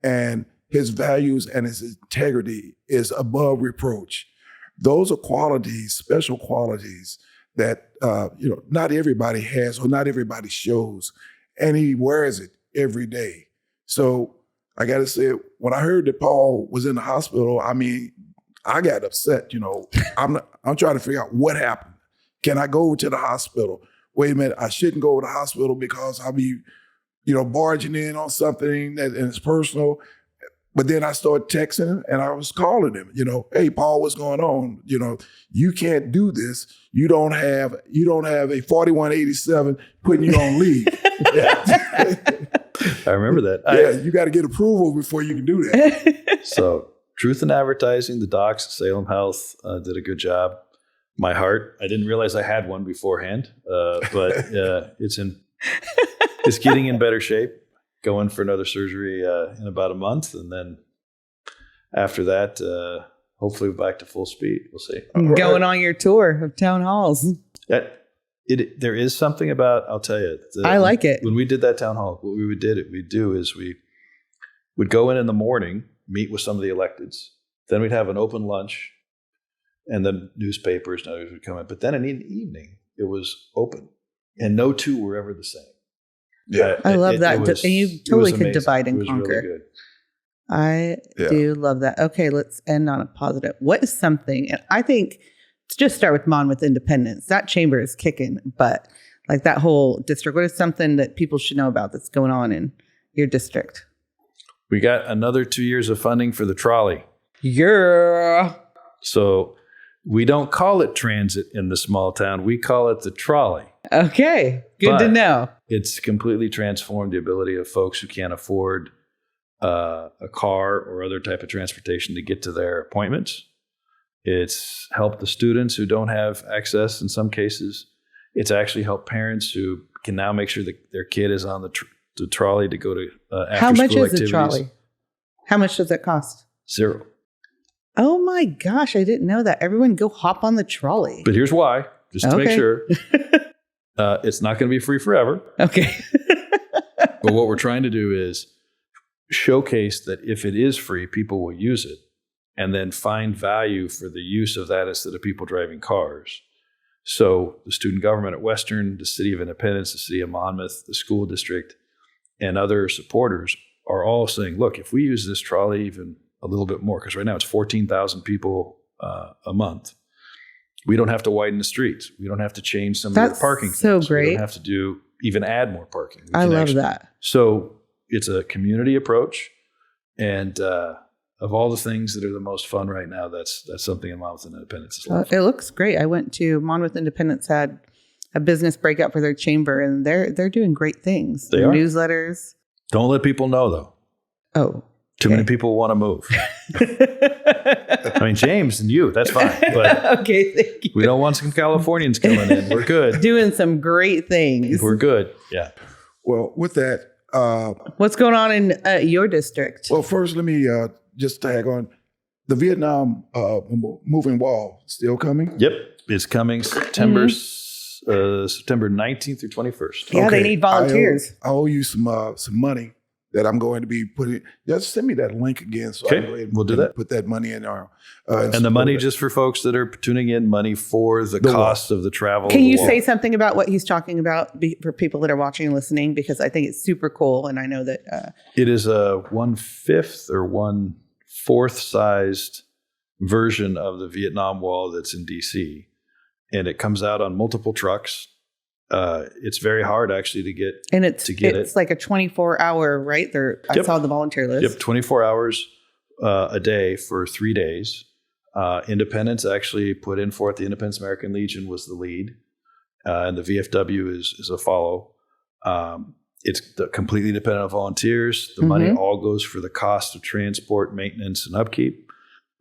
and his values and his integrity is above reproach. Those are qualities, special qualities that not everybody has or not everybody shows, and he wears it every day. So I got to say, when I heard that Paul was in the hospital, I mean, I got upset. I'm trying to figure out what happened. Can I go over to the hospital? Wait a minute, I shouldn't go to the hospital because I'll be, barging in on something and it's personal. But then I started texting him and I was calling him, hey, Paul, what's going on? You can't do this. You don't have a 4187 putting you on leave. I remember that. Yeah, you got to get approval before you can do that. So Truth in Advertising, the docs, Salem Health did a good job. my heart. I didn't realize I had one beforehand, but it's getting in better shape. Going for another surgery in about a month, and then after that, hopefully back to full speed. We'll see. Going on your tour of town halls. There is something about, I'll tell you. I like it. When we did that town hall, what we'd do is we would go in the morning, meet with some of the electeds. Then we'd have an open lunch, and then newspapers and others would come in. But then in the evening, it was open, and no two were ever the same. Yeah, I love that. And you totally could divide and conquer. Really good. I do love that. Okay, let's end on a positive. What is something, and I think, let's just start with Monmouth Independence. That chamber is kicking butt. Like that whole district. What is something that people should know about that's going on in your district? We got another 2 years of funding for the trolley. Yeah. So we don't call it transit in the small town. We call it the trolley. Okay, good to know. It's completely transformed the ability of folks who can't afford a car or other type of transportation to get to their appointments. It's helped the students who don't have access in some cases. It's actually helped parents who can now make sure that their kid is on the trolley to go to How much is activities. the trolley? How much does it cost? $0. Oh my gosh, I didn't know that. Everyone go hop on the trolley. But here's why, just to make sure. It's not going to be free forever. Okay. But what we're trying to do is showcase that if it is free, people will use it, and then find value for the use of that instead of people driving cars. So the student government at Western, the City of Independence, the City of Monmouth, the school district, and other supporters are all saying, look, if we use this trolley even a little bit more, because right now it's 14,000 people a month, we don't have to widen the streets. We don't have to change some of the parking. So things. great. We don't have to even add more parking. I love that. So it's a community approach, and of all the things that are the most fun right now, that's something in Monmouth Independence is it looks great. I went to Monmouth Independence, had a business breakout for their chamber, and they're doing great things. They are. Newsletters. Don't let people know though. Oh, too many people want to move. I mean, James and you, that's fine. But okay, thank you. We don't want some Californians coming in. We're good. Doing some great things. We're good. Yeah. Well, with that, what's going on in your district? well, first let me just tag on the Vietnam moving wall still coming. Yep. It's coming September 19th through 21st. Yeah, they need volunteers. I owe you some money that I'm going to be putting. Just send me that link again, so I can go ahead and we'll do that. Put that money in our. And the money, just for folks that are tuning in, money for the cost of the travel. Can you say something about what he's talking about for people that are watching and listening? Because I think it's super cool, and I know that it is a 1/5 or 1/4 sized version of the Vietnam Wall that's in DC, and it comes out on multiple trucks. It's very hard actually to get, and it's like a 24-hour, right? I saw the volunteer list. Yep, 24 hours a day for 3 days. Independence actually put in for it. The Independence American Legion was the lead, and the VFW is a follow. It's completely dependent on volunteers. The money all goes for the cost of transport, maintenance, and upkeep.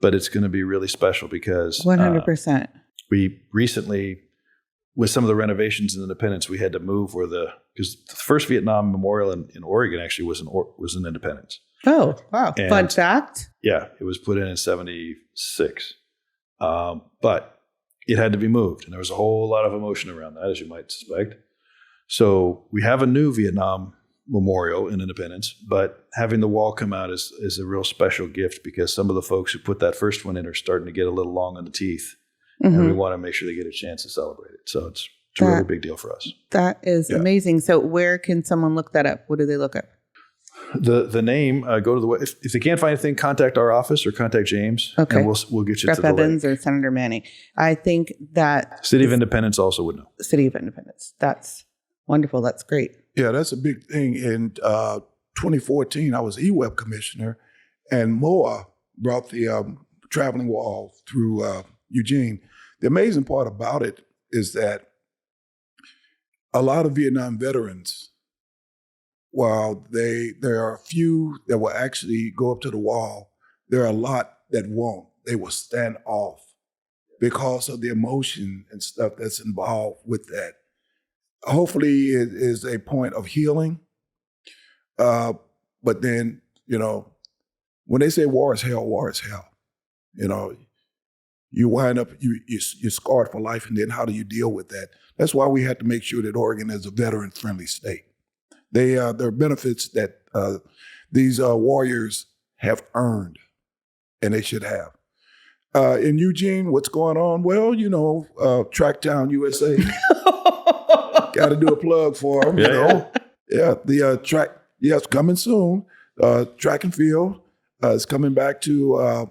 But it's going to be really special because 100%. We recently, with some of the renovations in Independence, we had to move because the first Vietnam Memorial in Oregon actually was in Independence. Oh, wow. And fun fact. Yeah, it was put in 76. But it had to be moved. And there was a whole lot of emotion around that, as you might suspect. So we have a new Vietnam Memorial in Independence, but having the wall come out is a real special gift because some of the folks who put that first one in are starting to get a little long on the teeth. And we want to make sure they get a chance to celebrate it. So it's a really big deal for us. That is amazing. So where can someone look that up? What do they look up? The name, go to the web. If they can't find anything, contact our office or contact James. Okay. And we'll get you Rep to the Evans link. or Senator Manning. I think that City of Independence also would know. City of Independence. That's wonderful. That's great. Yeah, that's a big thing. In 2014, I was EWEB commissioner, and MOA brought the traveling wall through Eugene. The amazing part about it is that a lot of Vietnam veterans, while there are a few that will actually go up to the wall, there are a lot that won't. They will stand off because of the emotion and stuff that's involved with that. Hopefully it is a point of healing. But then, when they say war is hell, war is hell. You wind up, you're scarred for life, and then how do you deal with that? That's why we have to make sure that Oregon is a veteran-friendly state. There are benefits that these warriors have earned, and they should have. In Eugene, what's going on? Well, Tracktown USA. Got to do a plug for them, Yeah, the track, it's coming soon. Track and field is coming back to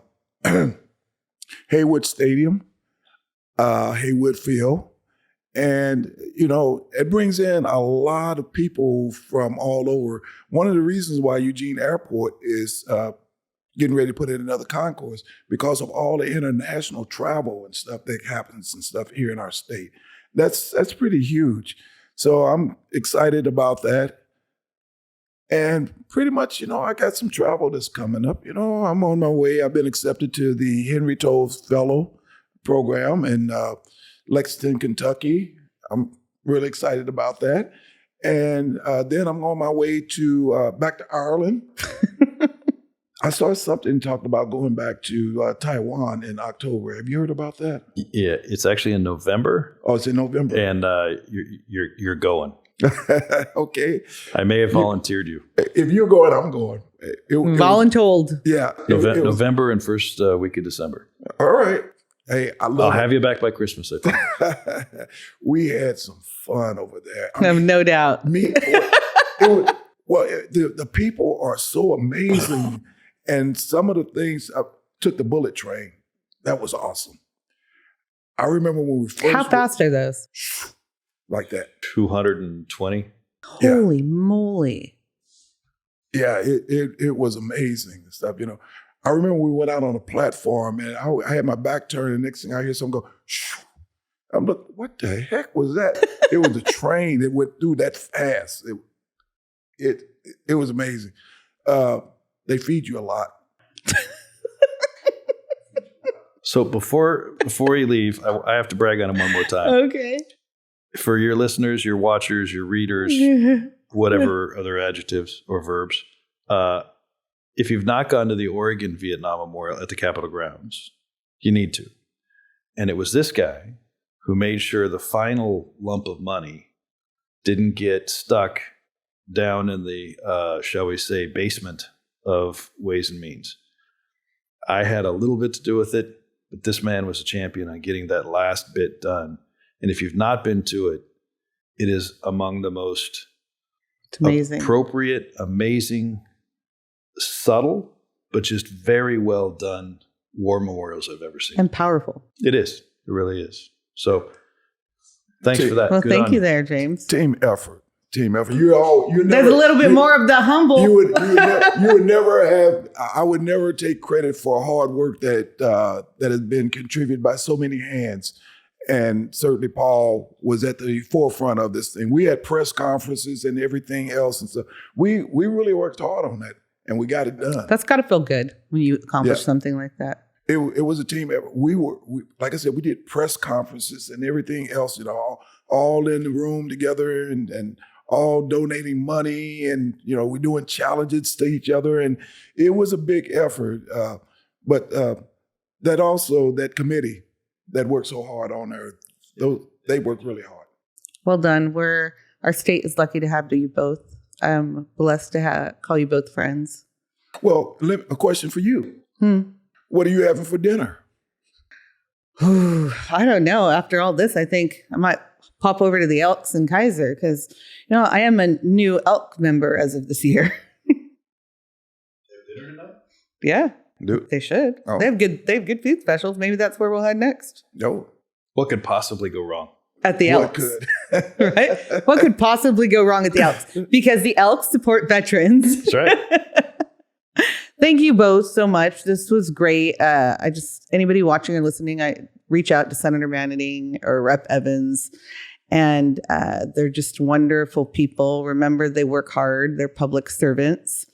Haywood Stadium, Haywood Field. And, it brings in a lot of people from all over. One of the reasons why Eugene Airport is getting ready to put in another concourse, because of all the international travel and stuff that happens and stuff here in our state. That's pretty huge. So I'm excited about that. And pretty much, I got some travel that's coming up. I'm on my way. I've been accepted to the Henry Toves Fellow program in Lexington, Kentucky. I'm really excited about that. And then I'm on my way to back to Ireland. I saw something talked about going back to Taiwan in October. Have you heard about that? Yeah, it's actually in November. Oh, it's in November. And you're going. Okay. I may have volunteered you. If you're going, I'm going. Voluntold. Yeah. November and first week of December. All right. Hey, I'll have you back by Christmas, I think. We had some fun over there. I have no doubt. The people are so amazing. And some of the things, I took the bullet train. That was awesome. I remember when we first... How fast are those? Like that. 220. Holy moly. Yeah, it was amazing and stuff, I remember we went out on a platform and I had my back turned, and next thing I hear someone go, shh. I'm like, what the heck was that? It was a train that went through that fast. It was amazing. They feed you a lot. So before you leave, I have to brag on him one more time. Okay. For your listeners, your watchers, your readers, whatever other adjectives or verbs, if you've not gone to the Oregon Vietnam Memorial at the Capitol grounds, you need to. And it was this guy who made sure the final lump of money didn't get stuck down in the, shall we say, basement of Ways and Means. I had a little bit to do with it, but this man was a champion on getting that last bit done. And if you've not been to it, it is among the most appropriate, amazing, subtle, but just very well done war memorials I've ever seen. And powerful. It is. It really is. So thanks for that. Well, Good thank on you there, James. Team effort. You're never, there's a little bit more of the humble. You would never have. I would never take credit for hard work that has been contributed by so many hands. And certainly Paul was at the forefront of this thing. We had press conferences and everything else, and so we really worked hard on that, and we got it done. That's got to feel good when you accomplish something like that. It was a team effort. We like I said, we did press conferences and everything else. All in the room together and all donating money, and we're doing challenges to each other, and it was a big effort. But that committee that worked so hard on there, they worked really hard. Well done. Our state is lucky to have you both. I'm blessed to call you both friends. Well, a question for you. What are you having for dinner? I don't know. After all this, I think I might pop over to the Elks in Kaiser because, I am a new Elk member as of this year. They have dinner tonight? Yeah. They should. Oh. They have good food specials. Maybe that's where we'll head next. No. What could possibly go wrong? At the Elks. What could? Right? What could possibly go wrong at the Elks? Because the Elks support veterans. That's right. Thank you both so much. This was great. Anybody watching or listening, I reach out to Senator Manning or Rep. Evans, and they're just wonderful people. Remember, they work hard. They're public servants,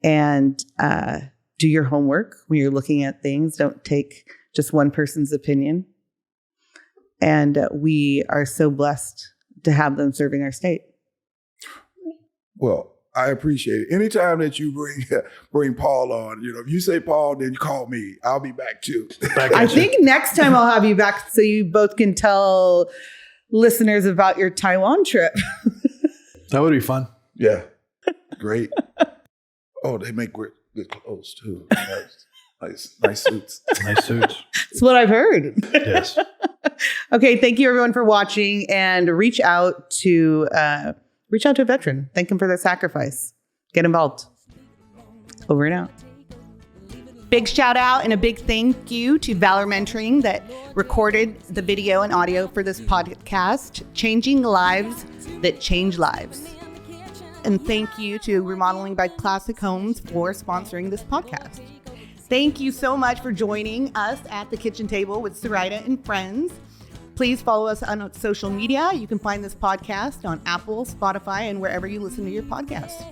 and do your homework when you're looking at things. Don't take just one person's opinion. And we are so blessed to have them serving our state. Well, I appreciate it. Anytime that you bring Paul on, if you say Paul, then you call me. I'll be back too. I think next time I'll have you back so you both can tell listeners about your Taiwan trip. That would be fun. Yeah. Great. Oh, they make good clothes too. Nice suits. Nice suits. That's what I've heard. Yes. Okay. Thank you everyone for watching, and reach out to a veteran. Thank them for their sacrifice. Get involved. Over and out. Big shout out and a big thank you to Valor Mentoring that recorded the video and audio for this podcast, Changing Lives That Change Lives. And thank you to Remodeling by Classic Homes for sponsoring this podcast. Thank you so much for joining us at the kitchen table with Soraida and friends. Please follow us on social media. You can find this podcast on Apple, Spotify, and wherever you listen to your podcasts.